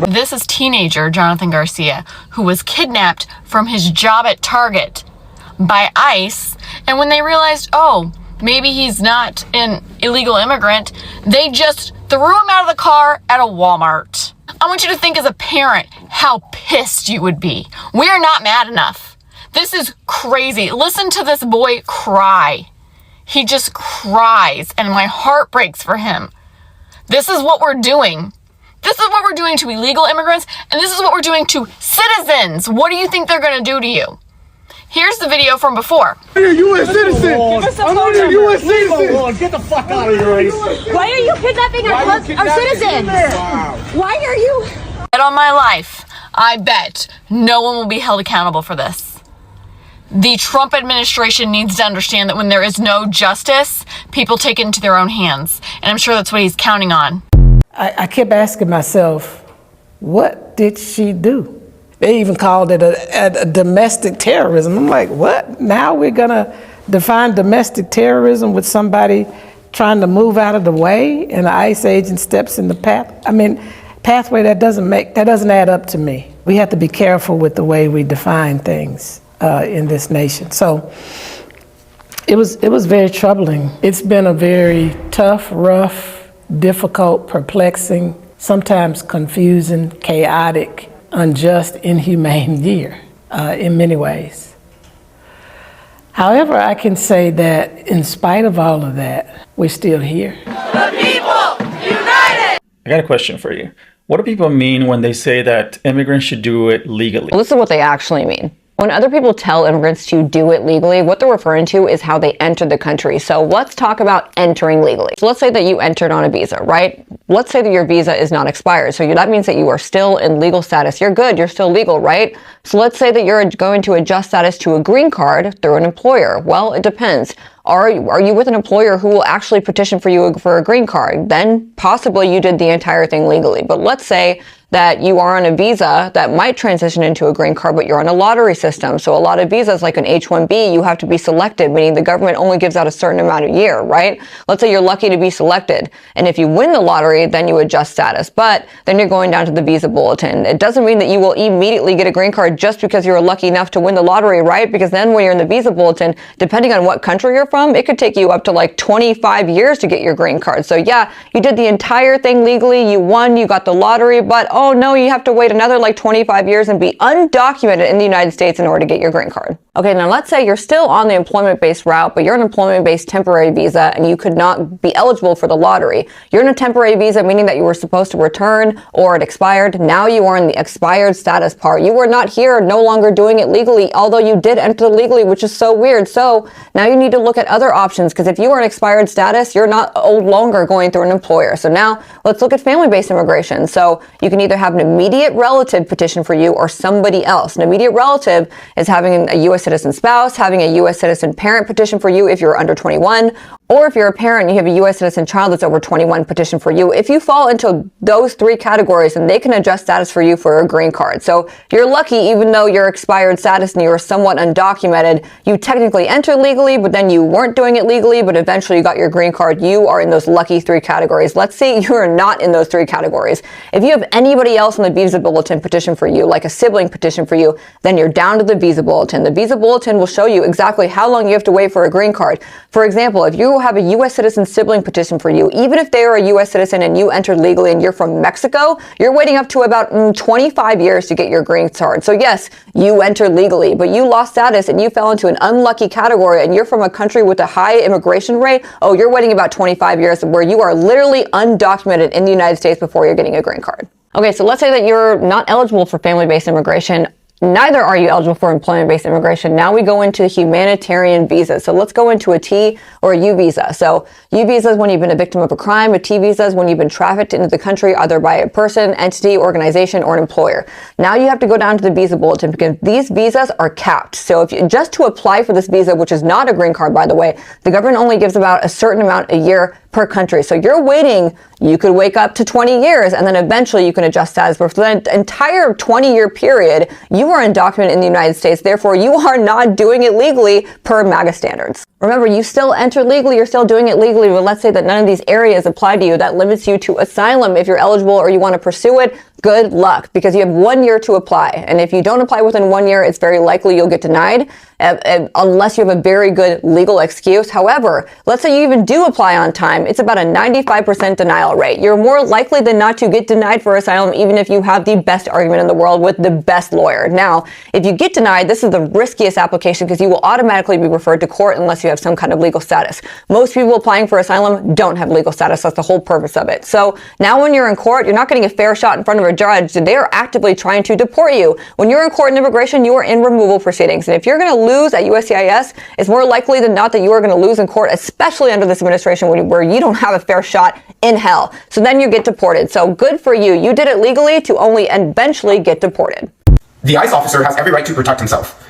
This is teenager Jonathan Garcia, who was kidnapped from his job at Target by ICE, and when they realized, oh, maybe he's not an illegal immigrant, they just threw him out of the car at a Walmart. I want you to think as a parent how pissed you would be. We are not mad enough. This is crazy. Listen to this boy cry. He just cries, and my heart breaks for him. This is what we're doing. This is what we're doing to illegal immigrants, and this is what we're doing to citizens. What do you think they're going to do to you? Here's the video from before. You're a U.S. citizen. I'm a U.S. citizen. Get the fuck out of here. Why are you kidnapping our citizens? Wow. Why are you? Bet on my life, I bet no one will be held accountable for this. The Trump administration needs to understand that when there is no justice, people take it into their own hands. And I'm sure that's what he's counting on. I kept asking myself, what did she do? They even called it a domestic terrorism. I'm like, what? Now we're gonna define domestic terrorism with somebody trying to move out of the way and the ICE agent steps in the pathway that doesn't add up to me. We have to be careful with the way we define things in this nation. So it was very troubling. It's been a very tough, rough, difficult, perplexing, sometimes confusing, chaotic, unjust, inhumane year in many ways. However, I can say that in spite of all of that, we're still here. The people united! I got a question for you. What do people mean when they say that immigrants should do it legally? Well, this is what they actually mean. When other people tell immigrants to do it legally, what they're referring to is how they entered the country. So let's talk about entering legally. So let's say that you entered on a visa, right? Let's say that your visa is not expired. So that means that you are still in legal status. You're good. You're still legal, right? So let's say that you're going to adjust status to a green card through an employer. Well, it depends. Are you with an employer who will actually petition for you for a green card? Then possibly you did the entire thing legally. But let's say that you are on a visa that might transition into a green card, but you're on a lottery system. So a lot of visas, like an H-1B, you have to be selected, meaning the government only gives out a certain amount a year, right? Let's say you're lucky to be selected. And if you win the lottery, then you adjust status. But then you're going down to the visa bulletin. It doesn't mean that you will immediately get a green card just because you're lucky enough to win the lottery, right? Because then when you're in the visa bulletin, depending on what country you're from, it could take you up to like 25 years to get your green card. So yeah, you did the entire thing legally, you won, you got the lottery, but oh no, you have to wait another like 25 years and be undocumented in the United States in order to get your green card. Okay, now let's say you're still on the employment-based route, but you're an employment-based temporary visa and you could not be eligible for the lottery. You're in a temporary visa, meaning that you were supposed to return or it expired. Now you are in the expired status part. You were not here, no longer doing it legally, although you did enter legally, which is so weird. So now you need to look at other options, because if you are in expired status, you're not longer going through an employer. So now let's look at family-based immigration. So you can either have an immediate relative petition for you or somebody else. An immediate relative is having a U.S. citizen spouse, having a U.S. citizen parent petition for you if you're under 21, or if you're a parent and you have a U.S. citizen child that's over 21 petition for you. If you fall into those three categories, then they can adjust status for you for a green card. So you're lucky, even though you're expired status and you're somewhat undocumented, you technically entered legally, but then you weren't doing it legally, but eventually you got your green card. You are in those lucky three categories. Let's say you are not in those three categories. If you have anybody else in the visa bulletin petition for you, like a sibling petition for you, then you're down to the visa bulletin. The visa bulletin will show you exactly how long you have to wait for a green card. For example, if you have a U.S. citizen sibling petition for you, even if they are a U.S. citizen and you entered legally and you're from Mexico, you're waiting up to about 25 years to get your green card. So yes, you entered legally, but you lost status and you fell into an unlucky category and you're from a country with a high immigration rate. Oh, you're waiting about 25 years where you are literally undocumented in the United States before you're getting a green card. Okay, so let's say that you're not eligible for family-based immigration. Neither are you eligible for employment-based immigration. Now we go into humanitarian visas. So let's go into a T or a U visa. So U visa is when you've been a victim of a crime. A T visa is when you've been trafficked into the country either by a person, entity, organization, or an employer. Now you have to go down to the visa bulletin because these visas are capped. So if you, just to apply for this visa, which is not a green card, by the way, the government only gives about a certain amount a year per country. So you're waiting, you could wake up to 20 years and then eventually you can adjust status. But for the entire 20-year period, you are undocumented in the United States. Therefore, you are not doing it legally per MAGA standards. Remember, you still entered legally, you're still doing it legally, but let's say that none of these areas apply to you. That limits you to asylum. If you're eligible or you want to pursue it, good luck, because you have 1 year to apply. And if you don't apply within 1 year, it's very likely you'll get denied, unless you have a very good legal excuse. However, let's say you even do apply on time, it's about a 95% denial rate. You're more likely than not to get denied for asylum, even if you have the best argument in the world with the best lawyer. Now, if you get denied, this is the riskiest application because you will automatically be referred to court unless you have some kind of legal status. Most people applying for asylum don't have legal status. That's the whole purpose of it. So now when you're in court, you're not getting a fair shot in front of a judge. They are actively trying to deport you. When you're in court in immigration, you are in removal proceedings. And if you're going to lose at USCIS, it's more likely than not that you are going to lose in court, especially under this administration where you don't have a fair shot in hell. So then you get deported. So good for you. You did it legally to only eventually get deported. The ICE officer has every right to protect himself.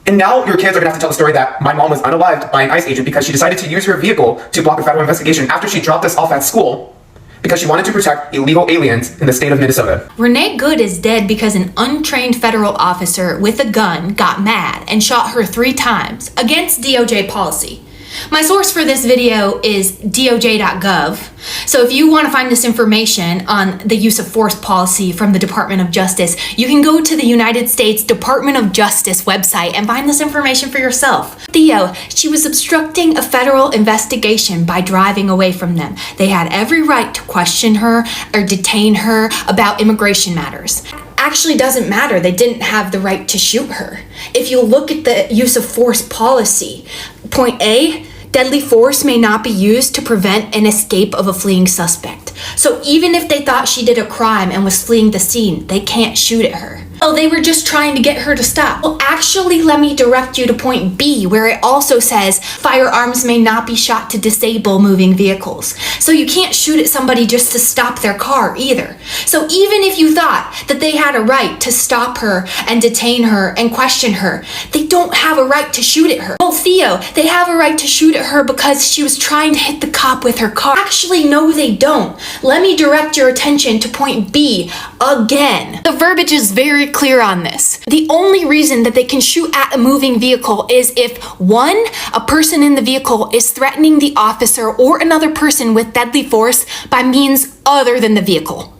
And now your kids are going to have to tell the story that my mom was unalived by an ICE agent because she decided to use her vehicle to block a federal investigation after she dropped us off at school because she wanted to protect illegal aliens in the state of Minnesota. Renee Good is dead because an untrained federal officer with a gun got mad and shot her 3 times against DOJ policy. My source for this video is doj.gov. So if you want to find this information on the use of force policy from the Department of Justice, you can go to the United States Department of Justice website and find this information for yourself. Theo, she was obstructing a federal investigation by driving away from them. They had every right to question her or detain her about immigration matters. Actually doesn't matter. They didn't have the right to shoot her. If you look at the use of force policy, point A, deadly force may not be used to prevent an escape of a fleeing suspect. So even if they thought she did a crime and was fleeing the scene, they can't shoot at her. Oh, they were just trying to get her to stop. Well, actually, let me direct you to point B, where it also says firearms may not be shot to disable moving vehicles. So you can't shoot at somebody just to stop their car either. So even if you thought that they had a right to stop her and detain her and question her, they don't have a right to shoot at her. Well, Theo, they have a right to shoot at her because she was trying to hit the cop with her car. Actually, no, they don't. Let me direct your attention to point B again. The verbiage is very clear on this. The only reason that they can shoot at a moving vehicle is if 1, a person in the vehicle is threatening the officer or another person with deadly force by means other than the vehicle.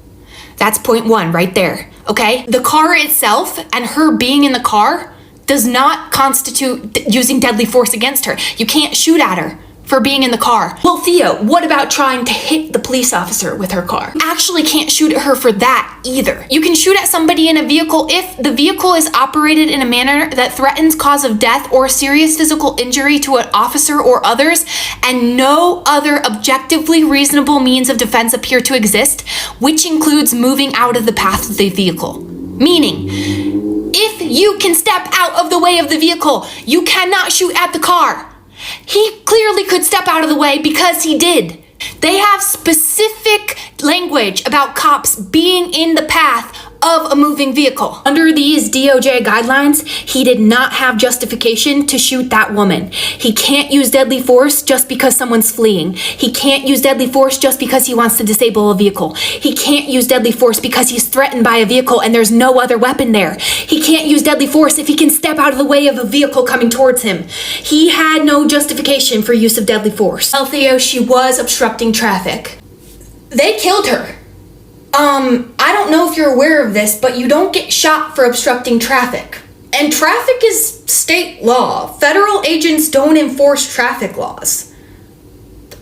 That's point 1 right there, okay? The car itself and her being in the car does not constitute using deadly force against her. You can't shoot at her for being in the car. Well, Theo, what about trying to hit the police officer with her car? Actually can't shoot at her for that either. You can shoot at somebody in a vehicle if the vehicle is operated in a manner that threatens cause of death or serious physical injury to an officer or others, and no other objectively reasonable means of defense appear to exist, which includes moving out of the path of the vehicle. Meaning, if you can step out of the way of the vehicle, you cannot shoot at the car. He clearly could step out of the way because he did. They have specific language about cops being in the path of a moving vehicle. Under these DOJ guidelines, he did not have justification to shoot that woman. He can't use deadly force just because someone's fleeing. He can't use deadly force just because he wants to disable a vehicle. He can't use deadly force because he's threatened by a vehicle and there's no other weapon there. He can't use deadly force if he can step out of the way of a vehicle coming towards him. He had no justification for use of deadly force. Well, Theo, she was obstructing traffic. They killed her. I don't know if you're aware of this, but you don't get shot for obstructing traffic. And traffic is state law. Federal agents don't enforce traffic laws.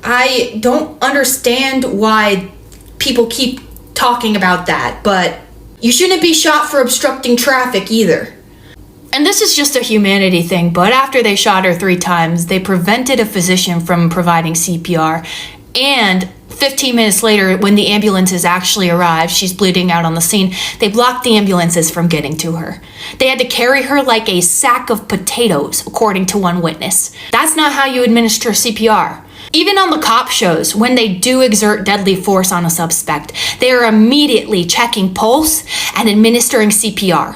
I don't understand why people keep talking about that, but you shouldn't be shot for obstructing traffic either. And this is just a humanity thing, but after they shot her 3 times, they prevented a physician from providing CPR, and 15 minutes later, when the ambulances actually arrived, she's bleeding out on the scene, they blocked the ambulances from getting to her. They had to carry her like a sack of potatoes, according to one witness. That's not how you administer CPR. Even on the cop shows, when they do exert deadly force on a suspect, they are immediately checking pulse and administering CPR.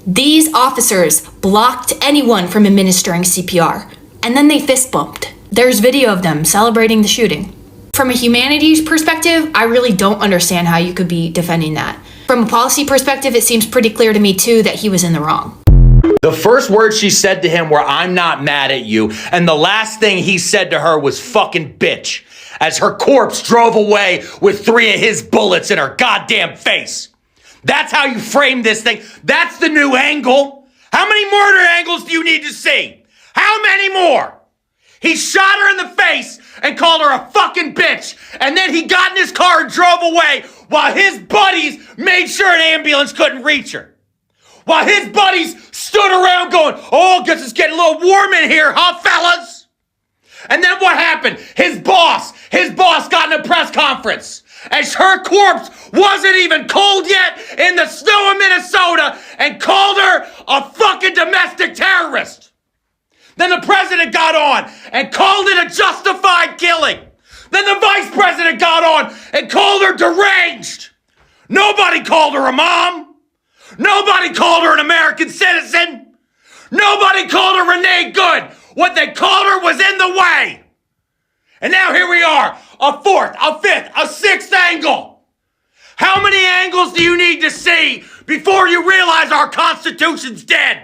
These officers blocked anyone from administering CPR, and then they fist bumped. There's video of them celebrating the shooting. From a humanities perspective, I really don't understand how you could be defending that. From a policy perspective, it seems pretty clear to me too that he was in the wrong. The first words she said to him were, "I'm not mad at you." And the last thing he said to her was "fucking bitch," as her corpse drove away with 3 of his bullets in her goddamn face. That's how you frame this thing. That's the new angle. How many murder angles do you need to see? How many more? He shot her in the face and called her a fucking bitch. And then he got in his car and drove away while his buddies made sure an ambulance couldn't reach her. While his buddies stood around going, "Oh, guess it's getting a little warm in here, huh, fellas?" And then what happened? His boss got in a press conference as her corpse wasn't even cold yet in the snow of Minnesota and called her a fucking domestic terrorist. Then the president got on and called it a justified killing. Then the vice president got on and called her deranged. Nobody called her a mom. Nobody called her an American citizen. Nobody called her Renee Good. What they called her was in the way. And now here we are, a 4th, a 5th, a 6th angle. How many angles do you need to see before you realize our Constitution's dead?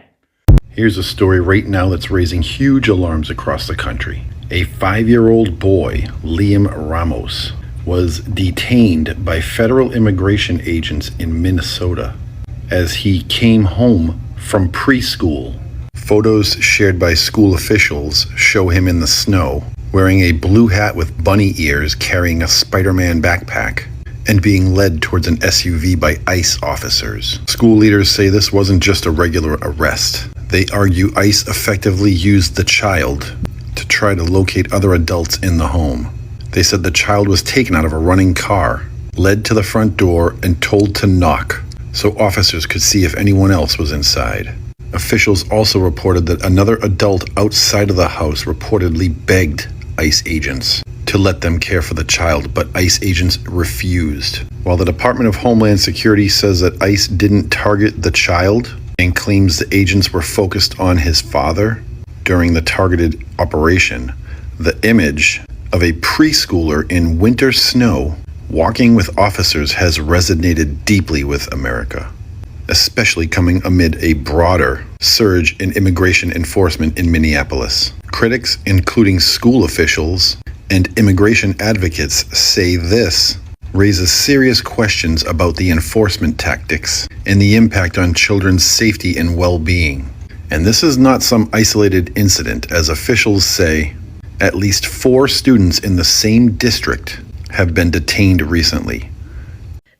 Here's a story right now that's raising huge alarms across the country. A 5-year-old boy, Liam Ramos, was detained by federal immigration agents in Minnesota as he came home from preschool. Photos shared by school officials show him in the snow, wearing a blue hat with bunny ears, carrying a Spider-Man backpack, and being led towards an SUV by ICE officers. School leaders say this wasn't just a regular arrest. They argue ICE effectively used the child to try to locate other adults in the home. They said the child was taken out of a running car, led to the front door, and told to knock so officers could see if anyone else was inside. Officials also reported that another adult outside of the house reportedly begged ICE agents to let them care for the child, but ICE agents refused. While the Department of Homeland Security says that ICE didn't target the child and claims the agents were focused on his father during the targeted operation, the image of a preschooler in winter snow walking with officers has resonated deeply with America, especially coming amid a broader surge in immigration enforcement in Minneapolis. Critics, including school officials and immigration advocates, say this raises serious questions about the enforcement tactics and the impact on children's safety and well-being. And this is not some isolated incident, as officials say at least 4 students in the same district have been detained recently.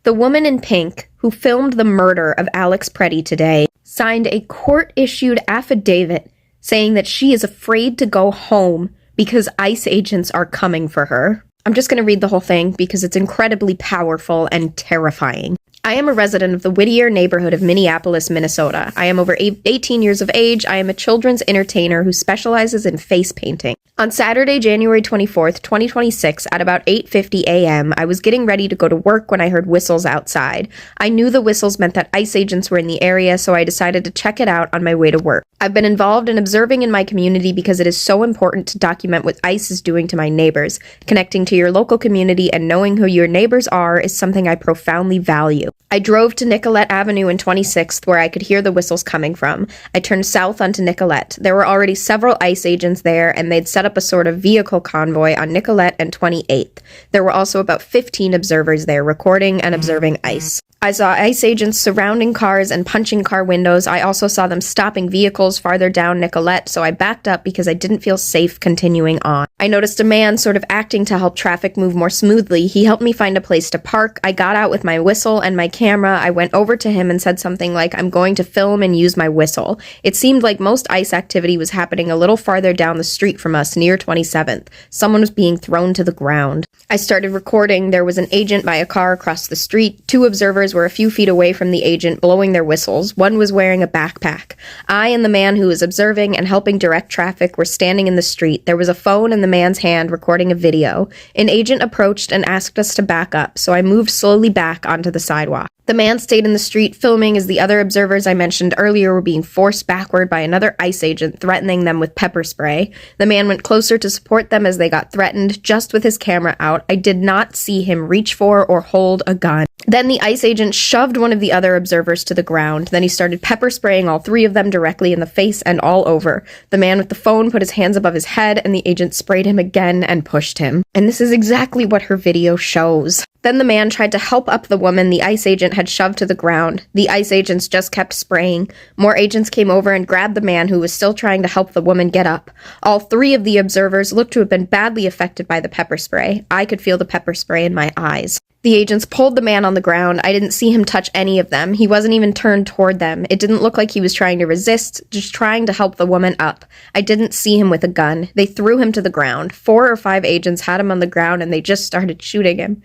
The woman in pink who filmed the murder of Alex Preddy today signed a court-issued affidavit saying that she is afraid to go home because ICE agents are coming for her. I'm just going to read the whole thing because it's incredibly powerful and terrifying. I am a resident of the Whittier neighborhood of Minneapolis, Minnesota. I am over 18 years of age. I am a children's entertainer who specializes in face painting. On Saturday, January 24th, 2026, at about 8:50 a.m., I was getting ready to go to work when I heard whistles outside. I knew the whistles meant that ICE agents were in the area, so I decided to check it out on my way to work. I've been involved in observing in my community because it is so important to document what ICE is doing to my neighbors. Connecting to your local community and knowing who your neighbors are is something I profoundly value. I drove to Nicollet Avenue and 26th where I could hear the whistles coming from. I turned south onto Nicollet. There were already several ICE agents there, and they'd set up a sort of vehicle convoy on Nicollet and 28th. There were also about 15 observers there recording and observing ICE. I saw ICE agents surrounding cars and punching car windows. I also saw them stopping vehicles farther down Nicollet, so I backed up because I didn't feel safe continuing on. I noticed a man sort of acting to help traffic move more smoothly. He helped me find a place to park. I got out with my whistle and my camera. I went over to him and said something like, "I'm going to film and use my whistle." It seemed like most ICE activity was happening a little farther down the street from us, near 27th. Someone was being thrown to the ground. I started recording. There was an agent by a car across the street. 2 observers were a few feet away from the agent, blowing their whistles. One was wearing a backpack. I and the man who was observing and helping direct traffic were standing in the street. There was a phone in the man's hand recording a video. An agent approached and asked us to back up, so I moved slowly back onto the sidewalk. The man stayed in the street filming as the other observers I mentioned earlier were being forced backward by another ICE agent threatening them with pepper spray. The man went closer to support them as they got threatened, just with his camera out. I did not see him reach for or hold a gun. Then the ICE agent shoved one of the other observers to the ground. Then he started pepper spraying all 3 of them directly in the face and all over. The man with the phone put his hands above his head and the agent sprayed him again and pushed him. And this is exactly what her video shows. Then the man tried to help up the woman the ICE agent had shoved to the ground. The ICE agents just kept spraying. More agents came over and grabbed the man who was still trying to help the woman get up. All 3 of the observers looked to have been badly affected by the pepper spray. I could feel the pepper spray in my eyes. The agents pulled the man on the ground. I didn't see him touch any of them. He wasn't even turned toward them. It didn't look like he was trying to resist, just trying to help the woman up. I didn't see him with a gun. They threw him to the ground. 4 or 5 agents had him on the ground and they just started shooting him.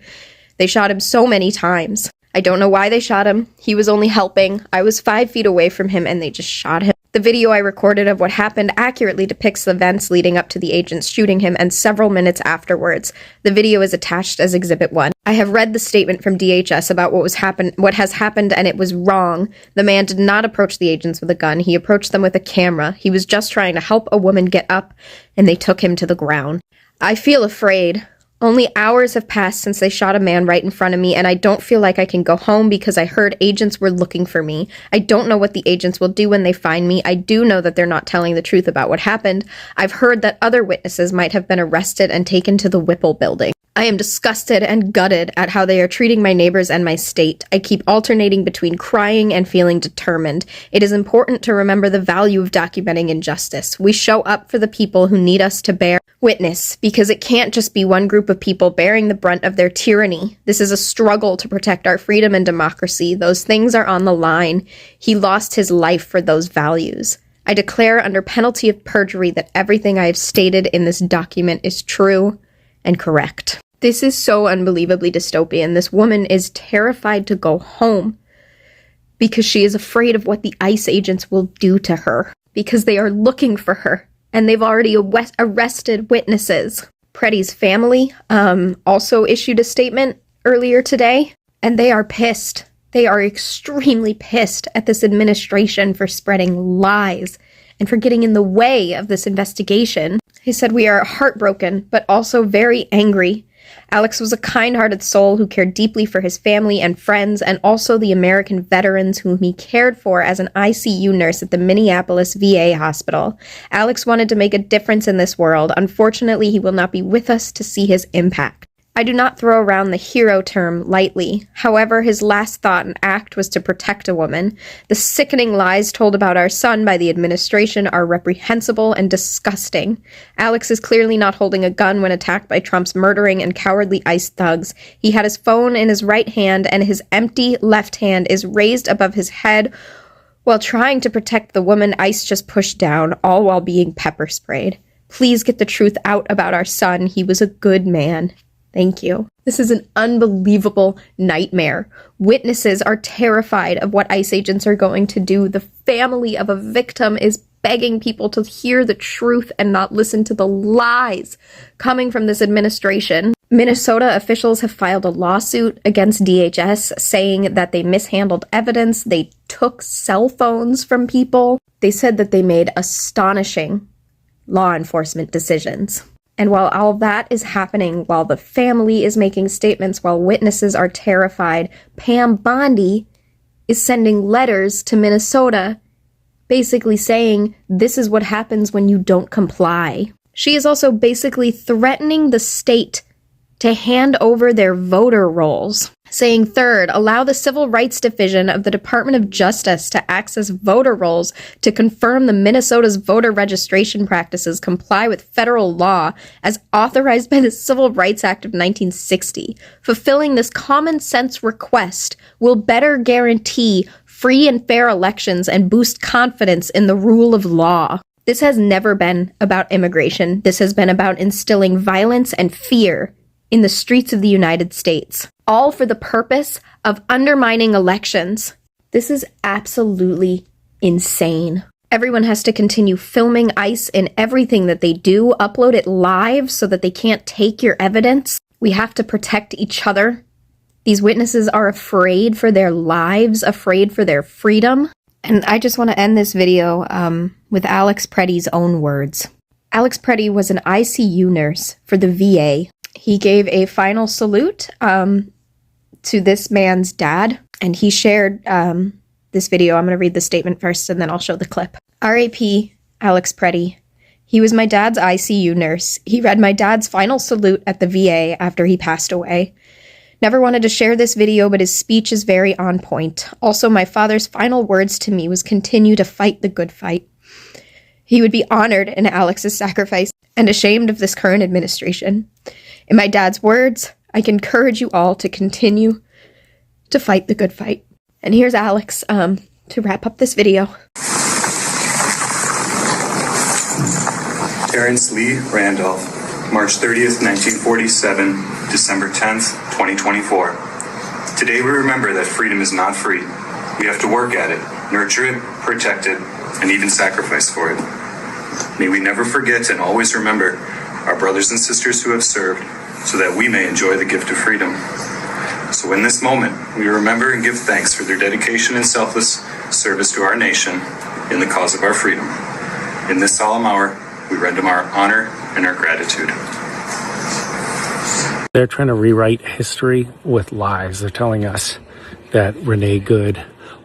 They shot him so many times. I don't know why they shot him. He was only helping. I was 5 feet away from him and they just shot him. The video I recorded of what happened accurately depicts the events leading up to the agents shooting him and several minutes afterwards. The video is attached as Exhibit 1. I have read the statement from DHS about what has happened, and it was wrong. The man did not approach the agents with a gun. He approached them with a camera. He was just trying to help a woman get up, and they took him to the ground. I feel afraid. Only hours have passed since they shot a man right in front of me, and I don't feel like I can go home because I heard agents were looking for me. I don't know what the agents will do when they find me. I do know that they're not telling the truth about what happened. I've heard that other witnesses might have been arrested and taken to the Whipple building. I am disgusted and gutted at how they are treating my neighbors and my state. I keep alternating between crying and feeling determined. It is important to remember the value of documenting injustice. We show up for the people who need us to bear witness, because it can't just be one group of people bearing the brunt of their tyranny. This is a struggle to protect our freedom and democracy. Those things are on the line. He lost his life for those values. I declare under penalty of perjury that everything I have stated in this document is true and correct. This is so unbelievably dystopian. This woman is terrified to go home because she is afraid of what the ICE agents will do to her, because they are looking for her, and they've already arrested witnesses. Preddy's family also issued a statement earlier today, and they are pissed. They are extremely pissed at this administration for spreading lies and for getting in the way of this investigation. He said, "We are heartbroken, but also very angry. Alex was a kind-hearted soul who cared deeply for his family and friends, and also the American veterans whom he cared for as an ICU nurse at the Minneapolis VA hospital. Alex wanted to make a difference in this world. Unfortunately, he will not be with us to see his impact. I do not throw around the hero term lightly. However, his last thought and act was to protect a woman. The sickening lies told about our son by the administration are reprehensible and disgusting. Alex is clearly not holding a gun when attacked by Trump's murdering and cowardly ICE thugs. He had his phone in his right hand, and his empty left hand is raised above his head while trying to protect the woman ICE just pushed down, all while being pepper sprayed. Please get the truth out about our son. He was a good man. Thank you." This is an unbelievable nightmare. Witnesses are terrified of what ICE agents are going to do. The family of a victim is begging people to hear the truth and not listen to the lies coming from this administration. Minnesota officials have filed a lawsuit against DHS saying that they mishandled evidence. They took cell phones from people. They said that they made astonishing law enforcement decisions. And while all that is happening, while the family is making statements, while witnesses are terrified, Pam Bondi is sending letters to Minnesota basically saying, this is what happens when you don't comply. She is also basically threatening the state to hand over their voter rolls, saying, third, allow the Civil Rights Division of the Department of Justice to access voter rolls to confirm the Minnesota's voter registration practices comply with federal law as authorized by the Civil Rights Act of 1960. Fulfilling this common sense request will better guarantee free and fair elections and boost confidence in the rule of law. This has never been about immigration. This has been about instilling violence and fear in the streets of the United States, all for the purpose of undermining elections. This is absolutely insane. Everyone has to continue filming ICE in everything that they do, upload it live so that they can't take your evidence. We have to protect each other. These witnesses are afraid for their lives, afraid for their freedom. And I just want to end this video with Alex Preddy's own words. Alex Preddy was an ICU nurse for the VA. He gave a final salute to this man's dad, and he shared this video. I'm going to read the statement first, and then I'll show the clip. R.A.P. Alex Preddy. He was my dad's ICU nurse. He read my dad's final salute at the VA after he passed away. Never wanted to share this video, but his speech is very on point. Also, my father's final words to me was continue to fight the good fight. He would be honored in Alex's sacrifice and ashamed of this current administration. In my dad's words, I can encourage you all to continue to fight the good fight. And here's Alex to wrap up this video. Terrence Lee Randolph, March 30th, 1947, December 10th, 2024. Today we remember that freedom is not free. We have to work at it, nurture it, protect it, and even sacrifice for it. May we never forget and always remember our brothers and sisters who have served so that we may enjoy the gift of freedom. So in this moment, we remember and give thanks for their dedication and selfless service to our nation in the cause of our freedom. In this solemn hour, we render them our honor and our gratitude. They're trying to rewrite history with lies. They're telling us that Renee Good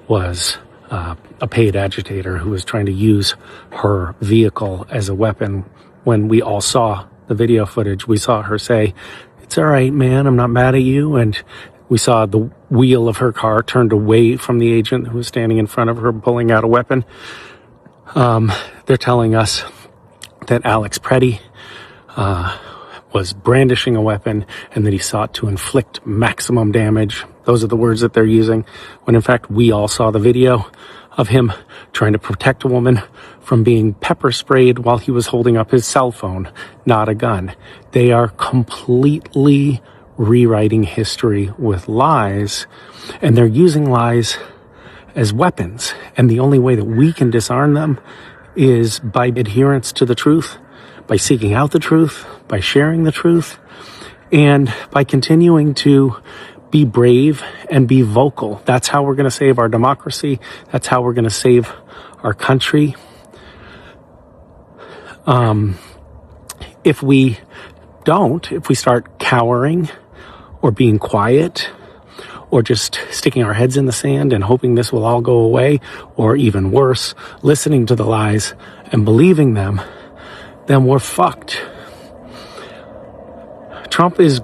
was a paid agitator who was trying to use her vehicle as a weapon. When we all saw the video footage, we saw her say, "It's all right, man, I'm not mad at you." And we saw the wheel of her car turned away from the agent who was standing in front of her, pulling out a weapon. They're telling us that Alex Preddy was brandishing a weapon and that he sought to inflict maximum damage. Those are the words that they're using, when in fact we all saw the video. of him trying to protect a woman from being pepper sprayed while he was holding up his cell phone, not a gun. They are completely rewriting history with lies, and they're using lies as weapons. And the only way that we can disarm them is by adherence to the truth, by seeking out the truth, by sharing the truth, and by continuing to be brave and be vocal. That's how we're going to save our democracy. That's how we're going to save our country. If we start cowering or being quiet or just sticking our heads in the sand and hoping this will all go away, or even worse, listening to the lies and believing them, then we're fucked. Trump is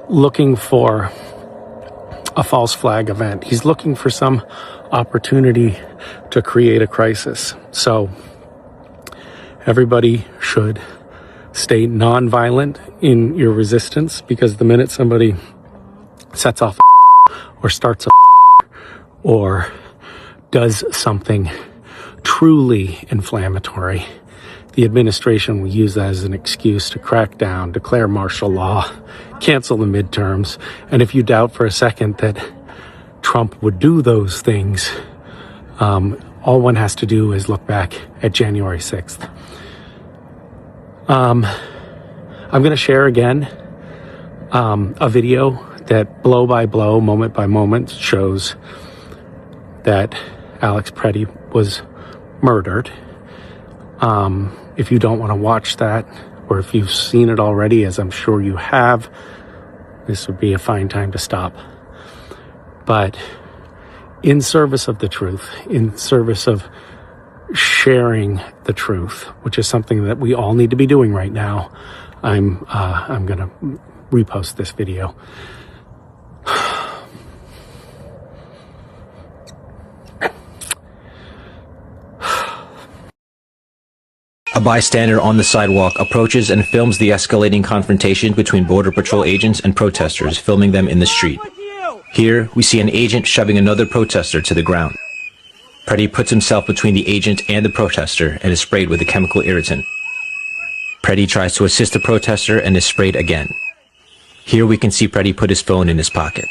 looking for a false flag event. He's looking for some opportunity to create a crisis. So everybody should stay nonviolent in your resistance, because the minute somebody sets off or starts or does something truly inflammatory, the administration will use that as an excuse to crack down, declare martial law, cancel the midterms. And if you doubt for a second that Trump would do those things, all one has to do is look back at January 6th. I'm going to share again a video that blow by blow, moment by moment, shows that Alex Preddy was murdered. If you don't want to watch that, or if you've seen it already, as I'm sure you have, this would be a fine time to stop. But in service of the truth, in service of sharing the truth, which is something that we all need to be doing right now, I'm going to repost this video. A bystander on the sidewalk approaches and films the escalating confrontation between Border Patrol agents and protesters, filming them in the street. Here, we see an agent shoving another protester to the ground. Preddy puts himself between the agent and the protester and is sprayed with a chemical irritant. Preddy tries to assist the protester and is sprayed again. Here we can see Preddy put his phone in his pocket.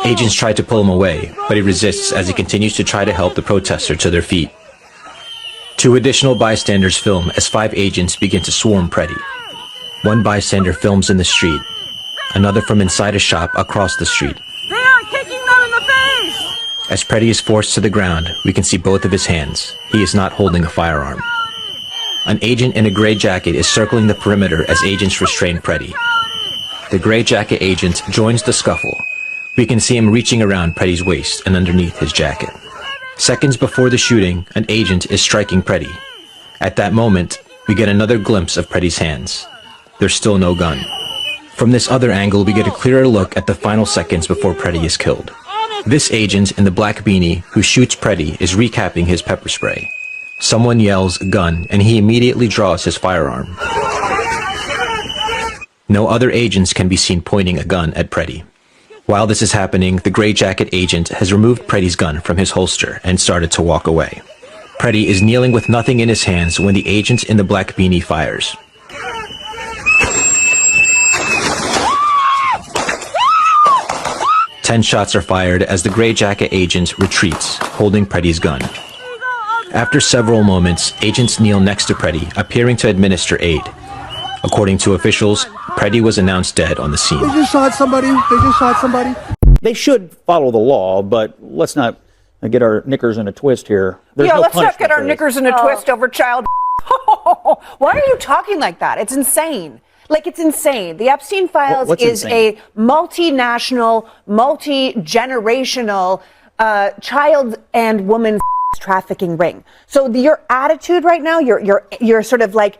Agents try to pull him away, but he resists as he continues to try to help the protester to their feet. 2 additional bystanders film as 5 agents begin to swarm Preddy. One bystander films in the street, another from inside a shop across the street. They are kicking them in the face! As Preddy is forced to the ground, we can see both of his hands. He is not holding a firearm. An agent in a gray jacket is circling the perimeter as agents restrain Preddy. The gray jacket agent joins the scuffle. We can see him reaching around Preddy's waist and underneath his jacket. Seconds before the shooting, an agent is striking Preddy. At that moment, we get another glimpse of Preddy's hands. There's still no gun. From this other angle, we get a clearer look at the final seconds before Preddy is killed. This agent in the black beanie who shoots Preddy is recapping his pepper spray. Someone yells, "Gun," and he immediately draws his firearm. No other agents can be seen pointing a gun at Preddy. While this is happening, the gray jacket agent has removed Preddy's gun from his holster and started to walk away. Preddy is kneeling with nothing in his hands when the agent in the black beanie fires. Ten shots are fired as the gray jacket agent retreats, holding Preddy's gun. After several moments, agents kneel next to Preddy, appearing to administer aid. According to officials, Preddy was announced dead on the scene. They just shot somebody. They should follow the law, but let's not get our knickers in a twist here. There's no let's not punishment get our for this. knickers in a twist over child. Why are you talking like that? It's insane. It's insane. The Epstein Files What's is insane? a multinational, multi-generational child and woman trafficking ring. So your attitude right now, you're sort of like,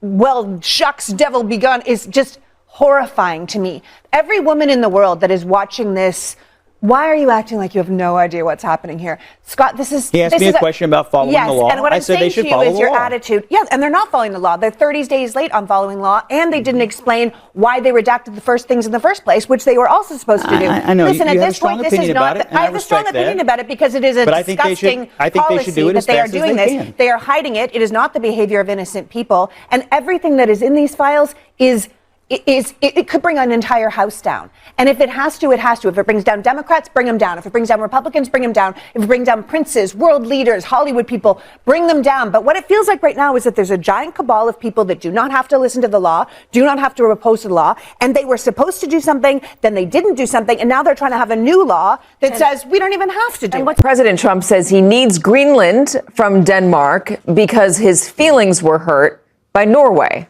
well, shucks, devil begun, is just horrifying to me. Every woman in the world that is watching this Why are you acting like you have no idea what's happening here? Scott, this is... He asked me a question about following the law. And what I I'm said they saying should to you follow is the your law. attitude. Yes, and they're not following the law. They're 30 days late on following law, and they didn't explain why they redacted the first things in the first place, which they were also supposed to do. I know. Listen, you at have this a strong point, this is opinion not... about it, and I have a strong respect that. opinion about it because it is a But I think they should- disgusting I think they policy should do it that as they are fast as doing they this. can. They are hiding it. It is not the behavior of innocent people, and everything that is in these files is... It could bring an entire house down. And if it has to, it has to. If it brings down Democrats, bring them down. If it brings down Republicans, bring them down. If it brings down princes, world leaders, Hollywood people, bring them down. But what it feels like right now is that there's a giant cabal of people that do not have to listen to the law, do not have to oppose the law, and they were supposed to do something, then they didn't do something, and now they're trying to have a new law that says we don't even have to do it. President Trump says he needs Greenland from Denmark because his feelings were hurt by Norway.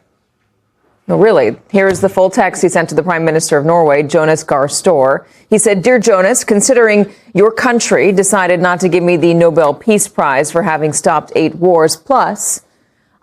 No, really. Here is the full text he sent to the Prime Minister of Norway, Jonas Gahr Store. He said, "Dear Jonas, considering your country decided not to give me the Nobel Peace Prize for having stopped 8 wars, plus,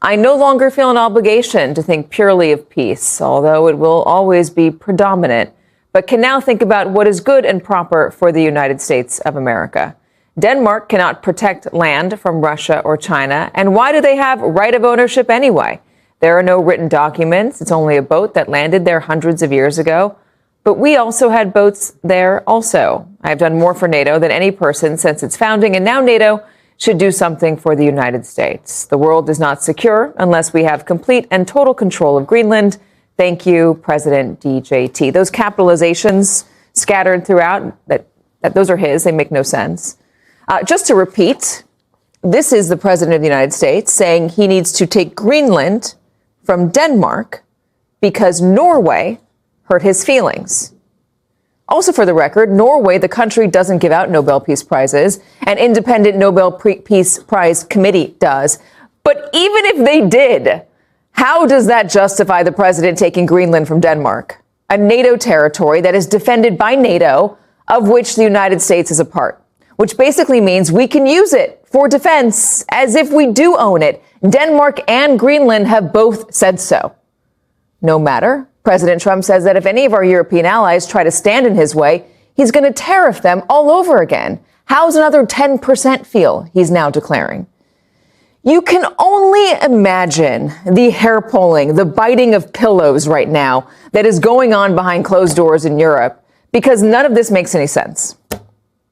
I no longer feel an obligation to think purely of peace, although it will always be predominant, but can now think about what is good and proper for the United States of America. Denmark cannot protect land from Russia or China, and why do they have right of ownership anyway? There are no written documents. It's only a boat that landed there hundreds of years ago. But we also had boats there also. I have done more for NATO than any person since its founding, and now NATO should do something for the United States. The world is not secure unless we have complete and total control of Greenland. Thank you, President DJT." Those capitalizations scattered throughout, those are his. They make no sense. Just to repeat, this is the President of the United States saying he needs to take Greenland from Denmark because Norway hurt his feelings. Also, for the record, Norway, the country, doesn't give out Nobel Peace Prizes. An independent Nobel Peace Prize committee does. But even if they did, how does that justify the president taking Greenland from Denmark, a NATO territory that is defended by NATO, of which the United States is a part? Which basically means we can use it for defense as if we do own it. Denmark and Greenland have both said so. No matter, President Trump says that if any of our European allies try to stand in his way, he's going to tariff them all over again. How's another 10% feel, he's now declaring? You can only imagine the hair pulling, the biting of pillows right now that is going on behind closed doors in Europe, because none of this makes any sense.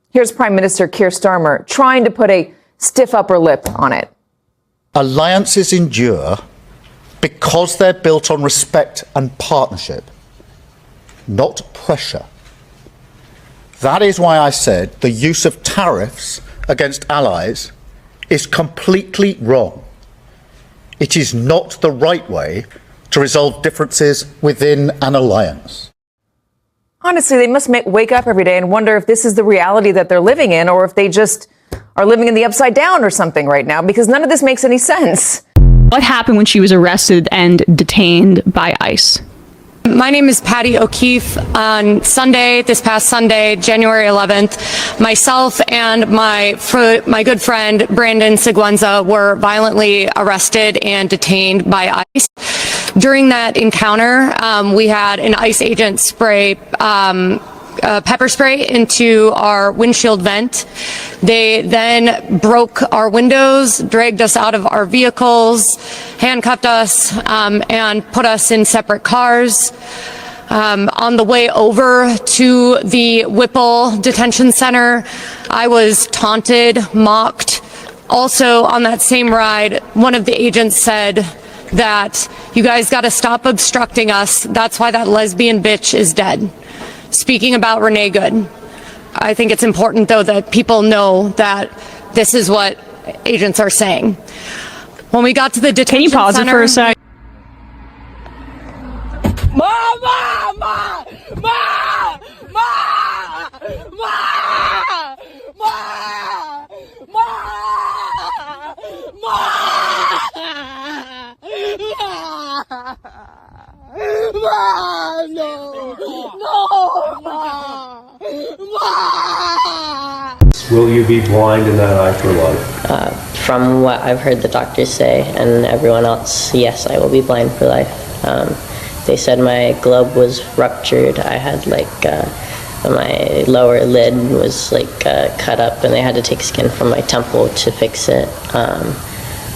Here's Prime Minister Keir Starmer trying to put a stiff upper lip on it. Alliances endure because they're built on respect and partnership, not pressure. That is why I said the use of tariffs against allies is completely wrong. It is not the right way to resolve differences within an alliance. Honestly, they must wake up every day and wonder if this is the reality that they're living in or if they just are living in the upside down or something right now, because none of this makes any sense. What happened when she was arrested and detained by ICE? My name is Patty O'Keefe. On Sunday, this past Sunday, January 11th, myself and my good friend Brandon Seguenza were violently arrested and detained by ICE. During that encounter, we had an ICE agent spray pepper spray into our windshield vent. They then broke our windows, dragged us out of our vehicles, handcuffed us, and put us in separate cars. On the way over to the Whipple Detention Center, I was taunted, mocked. Also, on that same ride, one of the agents said that you guys got to stop obstructing us. That's why that lesbian bitch is dead. Speaking about Renee Good, I think it's important, though, that people know that this is what agents are saying. When we got to the detention center... Can you pause it for a sec? Will you be blind in that eye for life? From what I've heard the doctors say and everyone else, yes, I will be blind for life. They said my globe was ruptured. I had My lower lid was like cut up, and they had to take skin from my temple to fix it.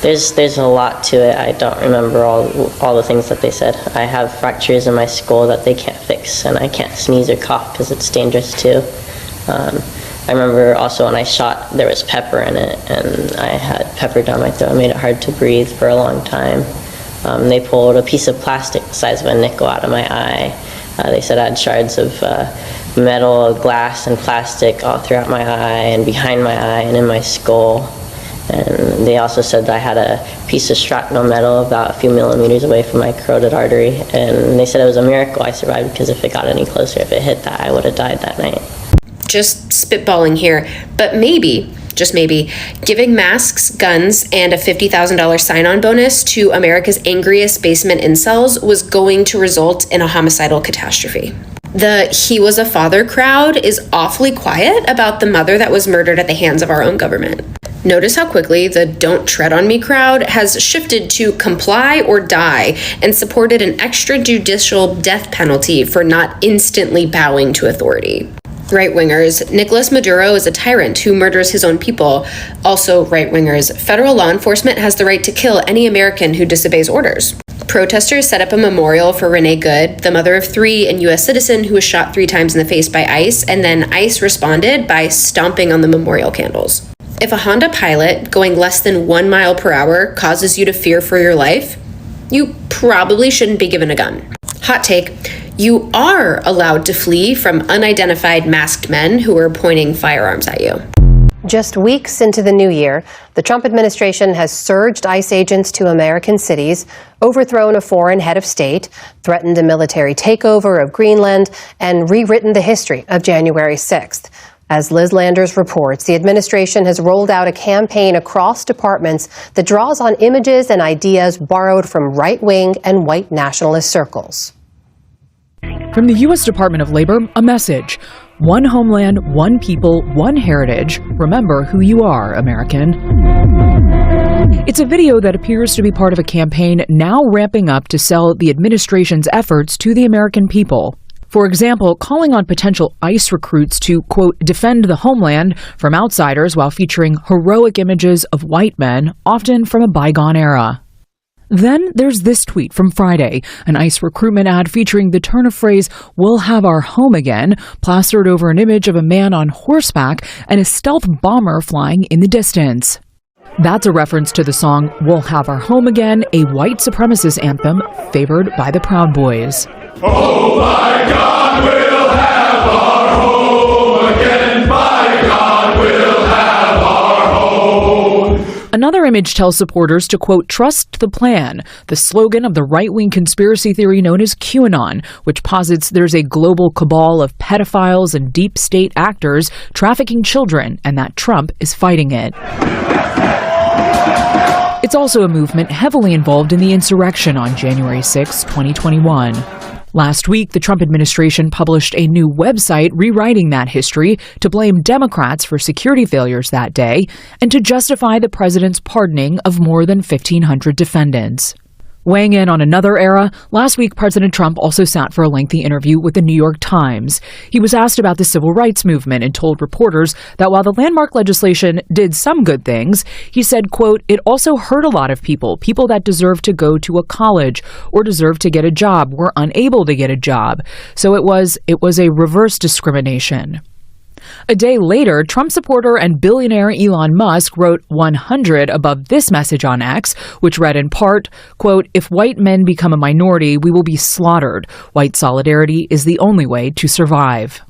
There's a lot to it. I don't remember all the things that they said. I have fractures in my skull that they can't fix, and I can't sneeze or cough because it's dangerous too. I remember also when I shot, there was pepper in it, and I had pepper down my throat. It made it hard to breathe for a long time. They pulled a piece of plastic the size of a nickel out of my eye. They said I had shards of metal, glass, and plastic all throughout my eye and behind my eye and in my skull. And they also said that I had a piece of shrapnel metal about a few millimeters away from my carotid artery. And they said it was a miracle I survived, because if it got any closer, if it hit that, I would have died that night. Just spitballing here, but maybe, just maybe, giving masks, guns, and a $50,000 sign-on bonus to America's angriest basement incels was going to result in a homicidal catastrophe. The "he was a father" crowd is awfully quiet about the mother that was murdered at the hands of our own government. Notice how quickly the "don't tread on me" crowd has shifted to comply or die and supported an extrajudicial death penalty for not instantly bowing to authority. Right-wingers, Nicolas Maduro is a tyrant who murders his own people. Also right-wingers, federal law enforcement has the right to kill any American who disobeys orders. Protesters set up a memorial for Renee Good, the mother of 3 and U.S. citizen who was shot 3 times in the face by ICE, and then ICE responded by stomping on the memorial candles. If a Honda Pilot going less than 1 mile per hour causes you to fear for your life, you probably shouldn't be given a gun. Hot take, you are allowed to flee from unidentified masked men who are pointing firearms at you. Just weeks into the new year, the Trump administration has surged ICE agents to American cities, overthrown a foreign head of state, threatened a military takeover of Greenland, and rewritten the history of January 6th. As Liz Landers reports, the administration has rolled out a campaign across departments that draws on images and ideas borrowed from right-wing and white nationalist circles. From the U.S. Department of Labor, a message. One homeland, one people, one heritage. Remember who you are, American. It's a video that appears to be part of a campaign now ramping up to sell the administration's efforts to the American people. For example, calling on potential ICE recruits to, quote, defend the homeland from outsiders while featuring heroic images of white men, often from a bygone era. Then there's this tweet from Friday, an ICE recruitment ad featuring the turn of phrase, "We'll have our home again," plastered over an image of a man on horseback and a stealth bomber flying in the distance. That's a reference to the song "We'll Have Our Home Again," a white supremacist anthem favored by the Proud Boys. Oh my God, we'll have our home again. My God, we'll have our home. Another image tells supporters to, quote, trust the plan, the slogan of the right-wing conspiracy theory known as QAnon, which posits there's a global cabal of pedophiles and deep state actors trafficking children, and that Trump is fighting it. It's also a movement heavily involved in the insurrection on January 6, 2021. Last week, the Trump administration published a new website rewriting that history to blame Democrats for security failures that day and to justify the president's pardoning of more than 1,500 defendants. Weighing in on another era, last week President Trump also sat for a lengthy interview with the New York Times. He was asked about the civil rights movement and told reporters that while the landmark legislation did some good things, he said, quote, it also hurt a lot of people that deserve to go to a college or deserve to get a job were unable to get a job. So it was a reverse discrimination. A day later, Trump supporter and billionaire Elon Musk wrote 100 above this message on X, which read in part, quote, if white men become a minority, we will be slaughtered. White solidarity is the only way to survive.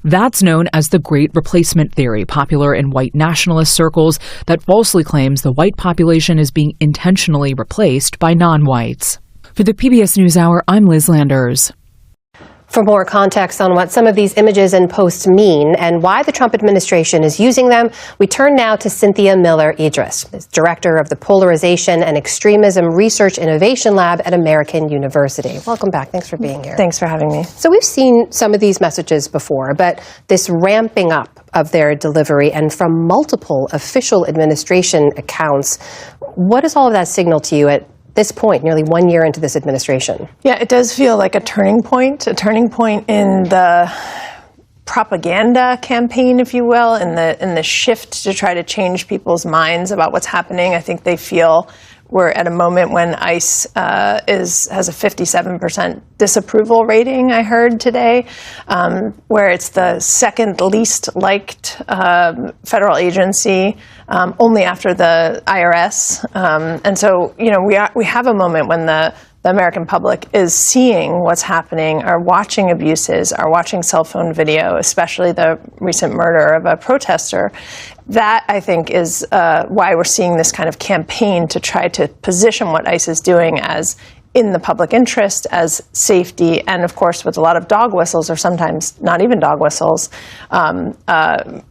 That's known as the Great Replacement Theory, popular in white nationalist circles that falsely claims the white population is being intentionally replaced by non-whites. For the PBS NewsHour, I'm Liz Landers. For more context on what some of these images and posts mean and why the Trump administration is using them, we turn now to Cynthia Miller-Idris, director of the Polarization and Extremism Research Innovation Lab at American University. Welcome back. Thanks for being here. Thanks for having me. So we've seen some of these messages before, but this ramping up of their delivery and from multiple official administration accounts, what does all of that signal to you at this point, nearly 1 year into this administration? Yeah, it does feel like a turning point in the propaganda campaign, if you will, in the shift to try to change people's minds about what's happening. I think they feel we're at a moment when ICE has a 57% disapproval rating, I heard today, where it's the second least liked federal agency, only after the IRS. And so, we have a moment when the American public is seeing what's happening, are watching abuses, are watching cell phone video, especially the recent murder of a protester. That, I think, is why we're seeing this kind of campaign to try to position what ICE is doing as in the public interest, as safety, and of course with a lot of dog whistles, or sometimes not even dog whistles,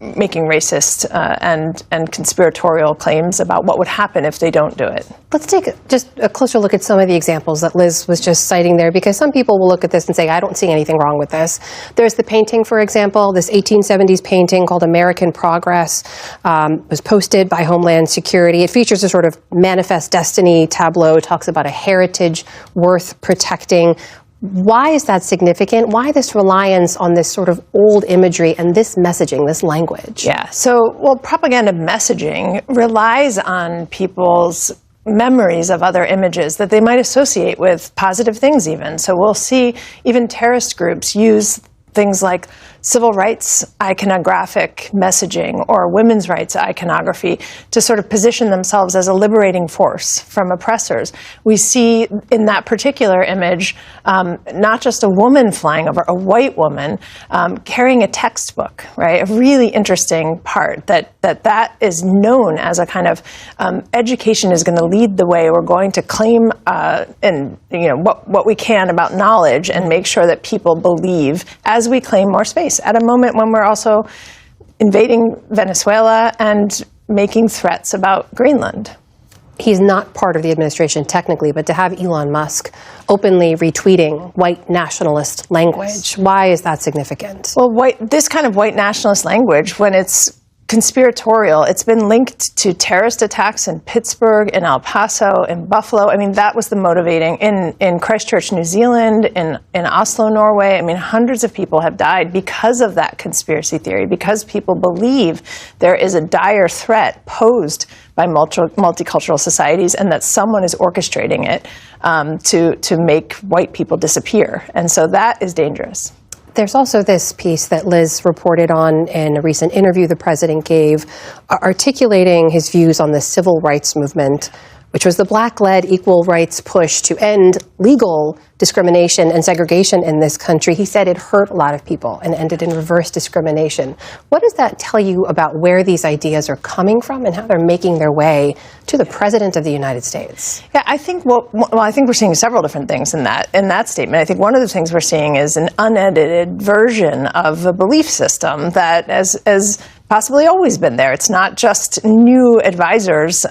making racist and conspiratorial claims about what would happen if they don't do it. Let's take just a closer look at some of the examples that Liz was just citing there, because some people will look at this and say, I don't see anything wrong with this. There's the painting, for example, this 1870s painting called American Progress, was posted by Homeland Security. It features a sort of manifest destiny tableau. It talks about a heritage worth protecting. Why is that significant? Why this reliance on this sort of old imagery and this messaging, this language? Yeah, so, propaganda messaging relies on people's memories of other images that they might associate with positive things even. So we'll see even terrorist groups use things like civil rights iconographic messaging or women's rights iconography to sort of position themselves as a liberating force from oppressors. We see in that particular image not just a woman flying over, a white woman carrying a textbook, right? A really interesting part that is known as a kind of education is going to lead the way. We're going to claim what we can about knowledge and make sure that people believe as we claim more space at a moment when we're also invading Venezuela and making threats about Greenland. He's not part of the administration technically, but to have Elon Musk openly retweeting white nationalist language, why is that significant? Well, this kind of white nationalist language, when it's conspiratorial, it's been linked to terrorist attacks in Pittsburgh, in El Paso, in Buffalo. I mean, that was the motivating, in Christchurch, New Zealand, in Oslo, Norway. I mean, hundreds of people have died because of that conspiracy theory, because people believe there is a dire threat posed by multicultural societies and that someone is orchestrating it to make white people disappear. And so that is dangerous. There's also this piece that Liz reported on in a recent interview the president gave, articulating his views on the civil rights movement, which was the Black-led equal rights push to end legal discrimination and segregation in this country. He said it hurt a lot of people and ended in reverse discrimination. What does that tell you about where these ideas are coming from and how they're making their way to the President of the United States? Yeah, I think I think we're seeing several different things in that statement. I think one of the things we're seeing is an unedited version of a belief system that has possibly always been there. It's not just new advisors,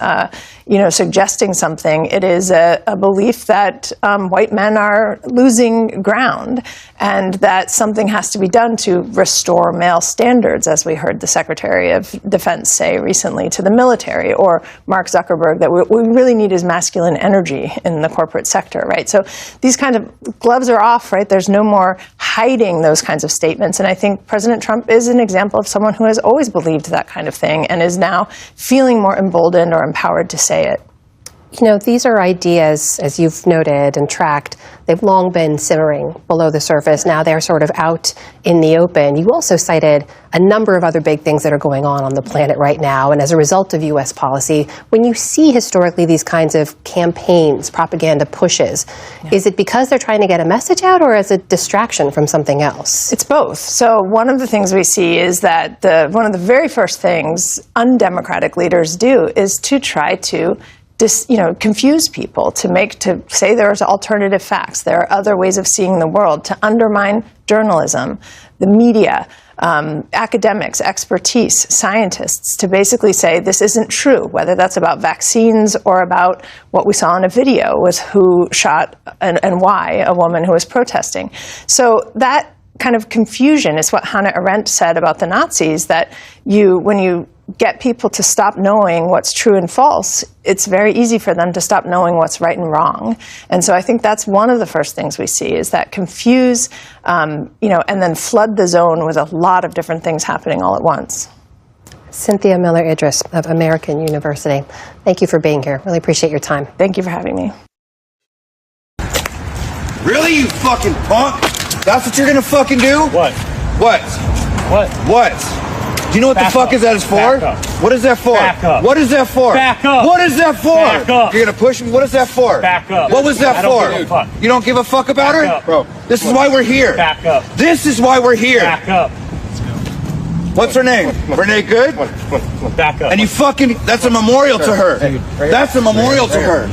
suggesting something. It is a belief that white men are losing ground and that something has to be done to restore male standards, as we heard the Secretary of Defense say recently to the military, or Mark Zuckerberg, that what we really need is masculine energy in the corporate sector, right? So these kind of gloves are off, right? There's no more hiding those kinds of statements. And I think President Trump is an example of someone who has always believed that kind of thing and is now feeling more emboldened or empowered to say it. These are ideas, as you've noted and tracked, they've long been simmering below the surface. Now they're sort of out in the open. You also cited a number of other big things that are going on the planet right now. And as a result of U.S. policy, when you see historically these kinds of campaigns, propaganda pushes, is it because they're trying to get a message out or as a distraction from something else? It's both. So one of the things we see is that one of the very first things undemocratic leaders do is to try to confuse people, to say there's alternative facts, there are other ways of seeing the world, to undermine journalism, the media, academics, expertise, scientists, to basically say this isn't true, whether that's about vaccines or about what we saw in a video with who shot and why a woman who was protesting. So that kind of confusion. It's what Hannah Arendt said about the Nazis, that when you get people to stop knowing what's true and false, it's very easy for them to stop knowing what's right and wrong. And so I think that's one of the first things we see, is that confuse, and then flood the zone with a lot of different things happening all at once. Cynthia Miller-Idris of American University, thank you for being here. Really appreciate your time. Thank you for having me. Really, you fucking punk? That's what you're gonna fucking do? What? What? Do you know what the fuck is that is for? What is that for? Back up. What is that for? Back up. What is that for? Back up. You're gonna push me? What is that for? Back up. What was that I for? don't give a fuck. You don't give a fuck about her? Back up. This is why we're here. Back up. This is why we're here. Back up. What's her name? Renee Good? Back up. And you fucking, that's a memorial to her. That's a memorial to her.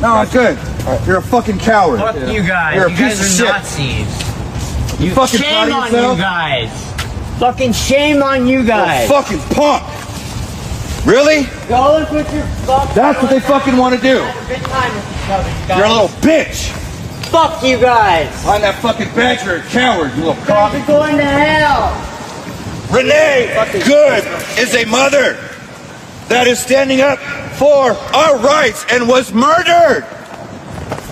No, it's good. You're a fucking coward. Fuck you guys. You're a You piece guys of are shit. Nazis. You fucking shame proud on of yourself? you guys. Fucking shame on you guys. You're a fucking punk. Really? Go and put your fuck. That's what they fucking want to do. Have a good time with each other, guys. You're a little bitch. Fuck you guys. I'm that fucking badge. You're a coward, you little cock. You're going to hell. Renee Good is a mother that is standing up for our rights and was murdered.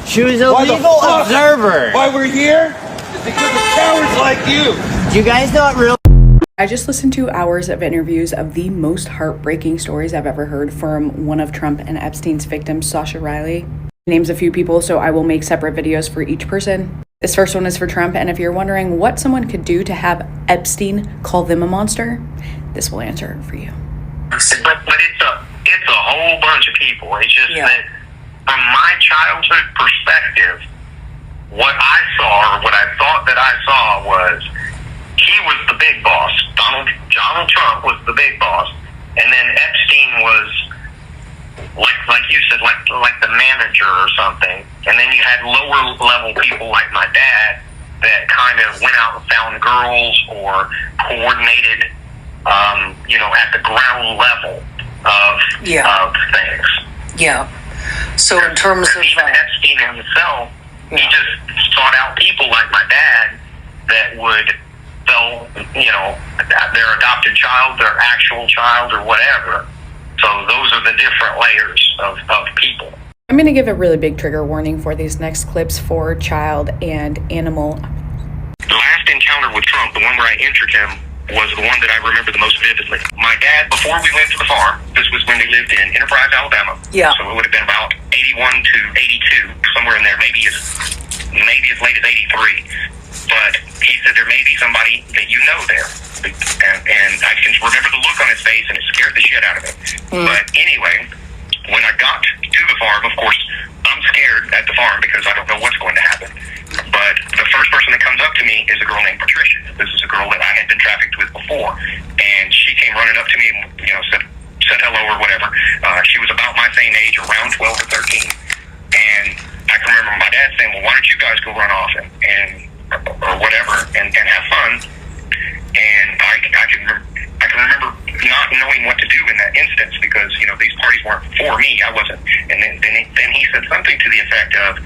She was a legal observer. Why we're here is because of cowards like you. Do you guys know what real... I just listened to hours of interviews of the most heartbreaking stories I've ever heard from one of Trump and Epstein's victims, Sasha Riley. He names a few people, so I will make separate videos for each person. This first one is for Trump, and if you're wondering what someone could do to have Epstein call them a monster, this will answer it for you. But it's a whole bunch of people. It's just that from my childhood perspective, what I saw, or what I thought that I saw, was he was the big boss. Donald Trump was the big boss, and then Epstein was like you said, like the manager or something. And then you had lower level people like my dad that kind of went out and found girls or coordinated, at the ground level of things. Yeah. So in terms of even Epstein himself, he just sought out people like my dad that would sell, their adopted child, their actual child, or whatever. So those are the different layers of people. I'm going to give a really big trigger warning for these next clips for child and animal. The last encounter with Trump, the one where I injured him, was the one that I remember the most vividly. My dad, before we went to the farm, this was when they lived in Enterprise, Alabama. Yeah. So it would have been about 81 to 82, somewhere in there, maybe as late as 83. But he said there may be somebody that you know there. And I can remember the look on his face, and it scared the shit out of him. But anyway, when I got to the farm, of course, I'm scared at the farm because I don't know what's going to happen. But the first person that comes up to me is a girl named Patricia. This is a girl that I had been trafficked with before. And she came running up to me and, said hello or whatever. She was about my same age, around 12 or 13. And I can remember my dad saying, well, why don't you guys go run off or whatever and have fun? And I can remember not knowing what to do in that instance because, these parties weren't for me. I wasn't. And then he said something to the effect of,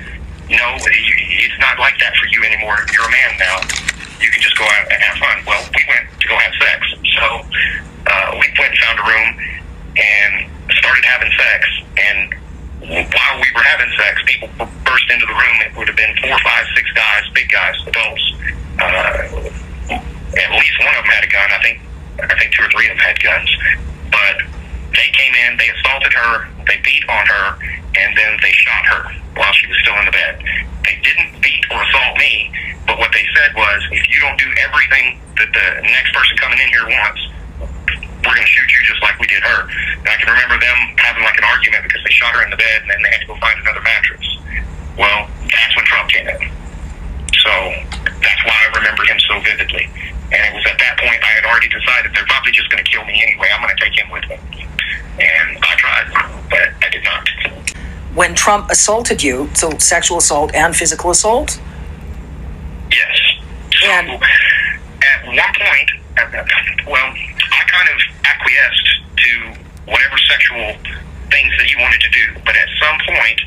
no, it's not like that for you anymore. You're a man now. You can just go out and have fun. Well, we went to go have sex. So we went and found a room and started having sex. And while we were having sex, people burst into the room. It would have been 4, 5, 6 guys, big guys, adults. At least one of them had a gun. I think 2 or 3 of them had guns. But they came in, they assaulted her, they beat on her, and then they shot her while she was still in the bed. They didn't beat or assault me, but what they said was, if you don't do everything that the next person coming in here wants, we're going to shoot you just like we did her. And I can remember them having like an argument because they shot her in the bed and then they had to go find another mattress. Well, that's when Trump came in. So that's why I remember him so vividly. And it was at that point I had already decided they're probably just going to kill me anyway. I'm going to take him with me. And I tried, but I did not. when Trump assaulted you, so sexual assault and physical assault? Yes. So at one point, I kind of acquiesced to whatever sexual things that he wanted to do. But at some point,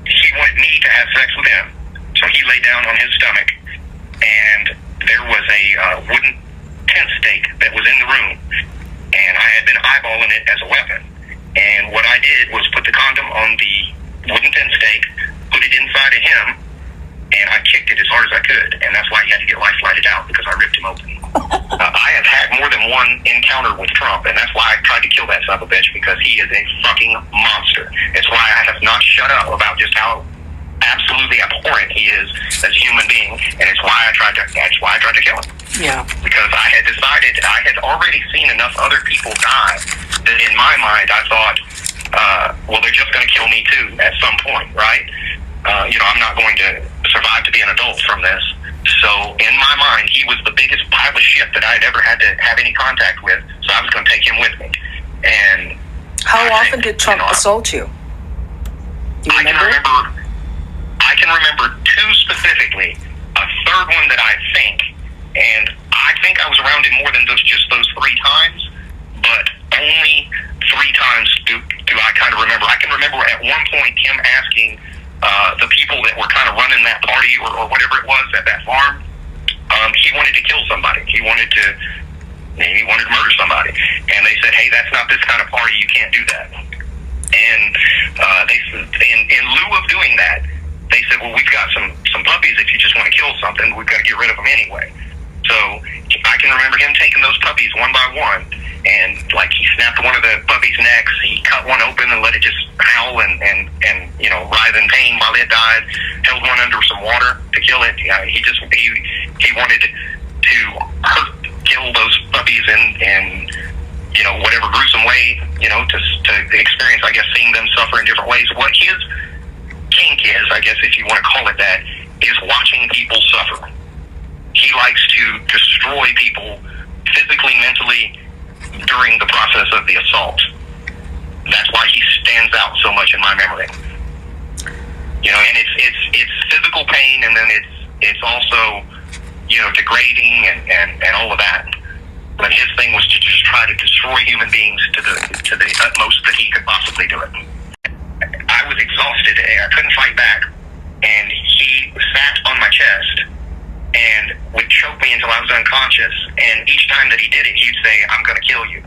he wanted me to have sex with him. So he lay down on his stomach, and there was a wooden tent stake that was in the room, and I had been eyeballing it as a weapon. And what I did was put the condom on the wooden tent stake, put it inside of him, and I kicked it as hard as I could, and that's why he had to get life flighted out, because I ripped him open. I have had more than one encounter with Trump, and that's why I tried to kill that son of a bitch, because he is a fucking monster. It's why I have not shut up about just how absolutely abhorrent he is as a human being, and it's why I tried to kill him. Yeah. Because I had decided, I had already seen enough other people die that in my mind I thought, well, they're just going to kill me too at some point, right? I'm not going to survive to be an adult from this. So in my mind, he was the biggest pile of shit that I had ever had to have any contact with, so I was going to take him with me. And how often did Trump assault you? I can remember two specifically. A third one that I think, and I think I was around him more than just those 3 times, but only 3 times do I kind of remember. I can remember at one point him asking the people that were kind of running that party or whatever it was at that farm, he wanted to kill somebody. He wanted to murder somebody. And they said, hey, that's not this kind of party. You can't do that. And they said, in lieu of doing that, they said, well, we've got some puppies. If you just want to kill something, we've got to get rid of them anyway. So I can remember him taking those puppies one by one, and like he snapped one of the puppies' necks, he cut one open and let it just howl and writhe in pain while it died, held one under some water to kill it. He wanted to kill those puppies in whatever gruesome way, to experience, I guess, seeing them suffer in different ways. What his kink is, I guess if you want to call it that, is watching people suffer. He likes to destroy people physically, mentally, during the process of the assault. That's why he stands out so much in my memory. And it's physical pain, and then it's also, degrading and all of that. But his thing was to just try to destroy human beings to the utmost that he could possibly do it. I was exhausted. I couldn't fight back, and he sat on my chest and would choke me until I was unconscious. And each time that he did it, he'd say, I'm going to kill you.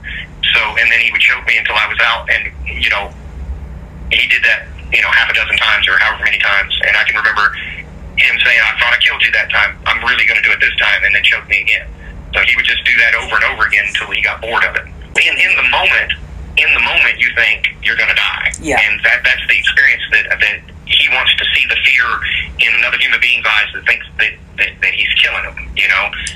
And then he would choke me until I was out. And, he did that, half a dozen times or however many times. And I can remember him saying, I thought I killed you that time. I'm really going to do it this time. And then choke me again. So he would just do that over and over again until he got bored of it. In the moment, you think you're going to die. Yeah. And that's the experience that he wants to see the fear in another human being's eyes that thinks that he's killing him,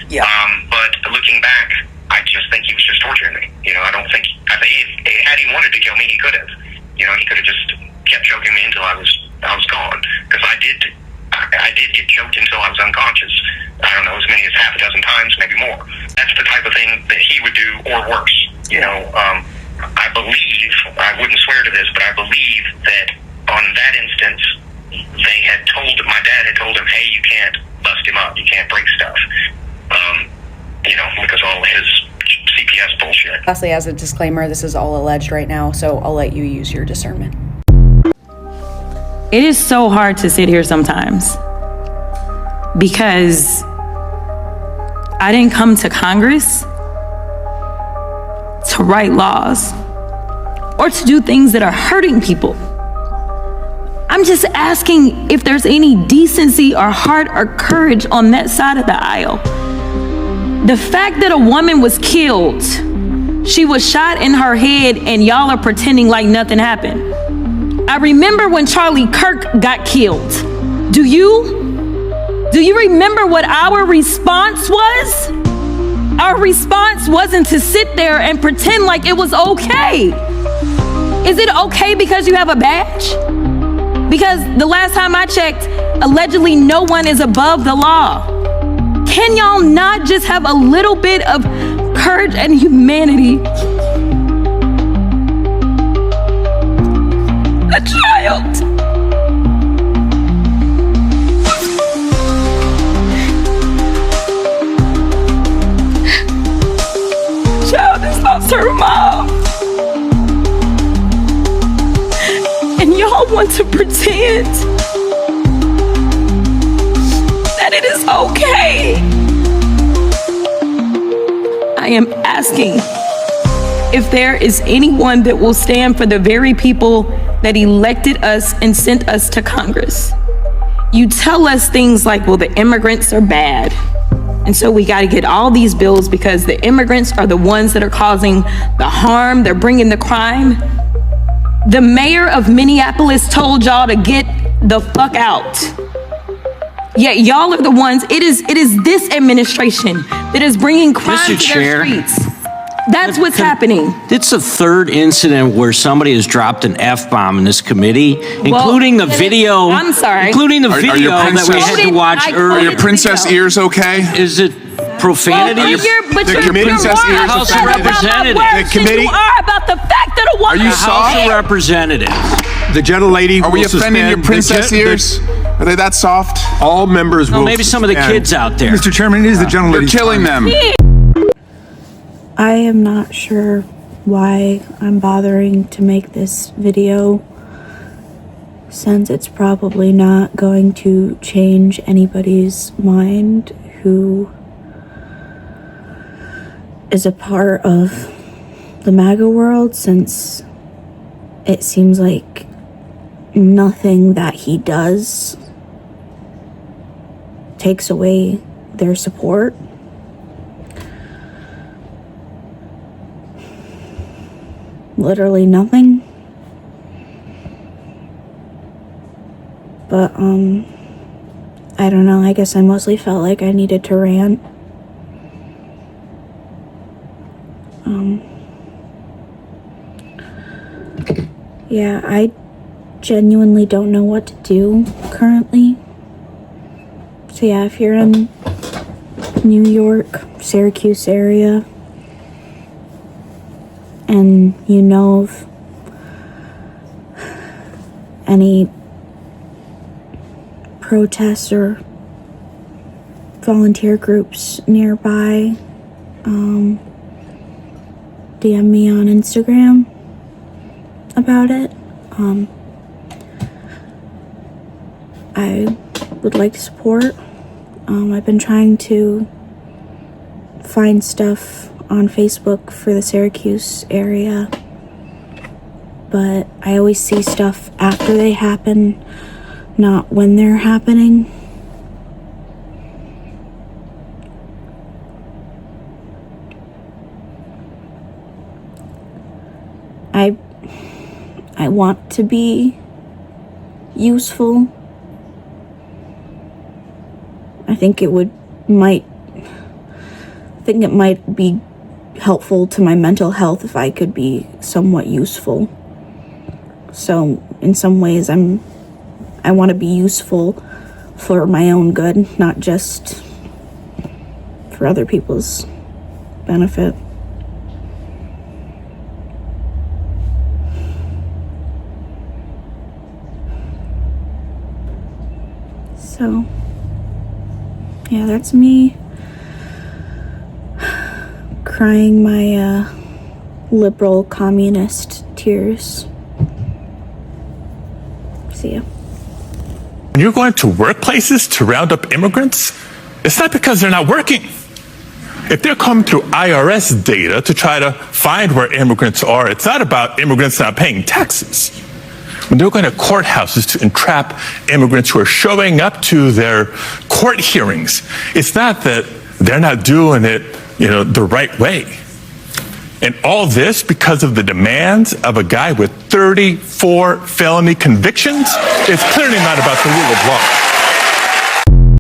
Yeah. But looking back, I just think he was just torturing me. I think had he wanted to kill me, he could have. He could have just kept choking me until I was gone. Because I did get choked until I was unconscious. I don't know, as many as half a dozen times, maybe more. That's the type of thing that he would do, or worse. I believe, I wouldn't swear to this, but I believe that on that instance, my dad had told him, hey, you can't bust him up, you can't break stuff, because all his CPS bullshit. Lastly, as a disclaimer, this is all alleged right now, so I'll let you use your discernment. It is so hard to sit here sometimes because I didn't come to Congress to write laws or to do things that are hurting people. I'm just asking if there's any decency or heart or courage on that side of the aisle. The fact that a woman was killed, she was shot in her head, and y'all are pretending like nothing happened. I remember when Charlie Kirk got killed. Do you remember what our response was? Our response wasn't to sit there and pretend like it was okay. Is it okay because you have a badge? Because the last time I checked, allegedly no one is above the law. Can y'all not just have a little bit of courage and humanity? A child. Child has lost her mom. And y'all want to pretend that it is okay. I am asking if there is anyone that will stand for the very people that elected us and sent us to Congress. You tell us things like, well, the immigrants are bad, and so we got to get all these bills because the immigrants are the ones that are causing the harm, they're bringing the crime. The mayor of Minneapolis told y'all to get the fuck out. Yet y'all are the ones, it is this administration that is bringing crime to their streets. That's what's happening. It's the third incident where somebody has dropped an F-bomb in this committee, including the video. I'm sorry. Including the video that we had to watch earlier. Are your princess ears okay? Is it profanity? The princess ears are House of Representatives. The committee. You are about the fact that a woman. Are you House of Representatives. The gentlelady. Are we offending your princess ears? Are they that soft? All members will. Maybe some of the kids out there. Mr. Chairman, it is the gentlelady. You're killing them. I am not sure why I'm bothering to make this video, since it's probably not going to change anybody's mind who is a part of the MAGA world, since it seems like nothing that he does takes away their support. Literally nothing. But I don't know, I guess I mostly felt like I needed to rant. Yeah, I genuinely don't know what to do currently. So yeah, if you're in New York, Syracuse area, and you know of any protests or volunteer groups nearby, DM me on Instagram about it. I would like to support. I've been trying to find stuff on Facebook for the Syracuse area, but I always see stuff after they happen, not when they're happening. I want to be useful. I think it might be helpful to my mental health if I could be somewhat useful. So in some ways I want to be useful for my own good, not just for other people's benefit. So yeah, that's me crying my liberal communist tears. See ya. When you're going to workplaces to round up immigrants, it's not because they're not working. If they're coming through IRS data to try to find where immigrants are, it's not about immigrants not paying taxes. When they're going to courthouses to entrap immigrants who are showing up to their court hearings, it's not that they're not doing it, the right way. And all this because of the demands of a guy with 34 felony convictions? It's clearly not about the rule of law.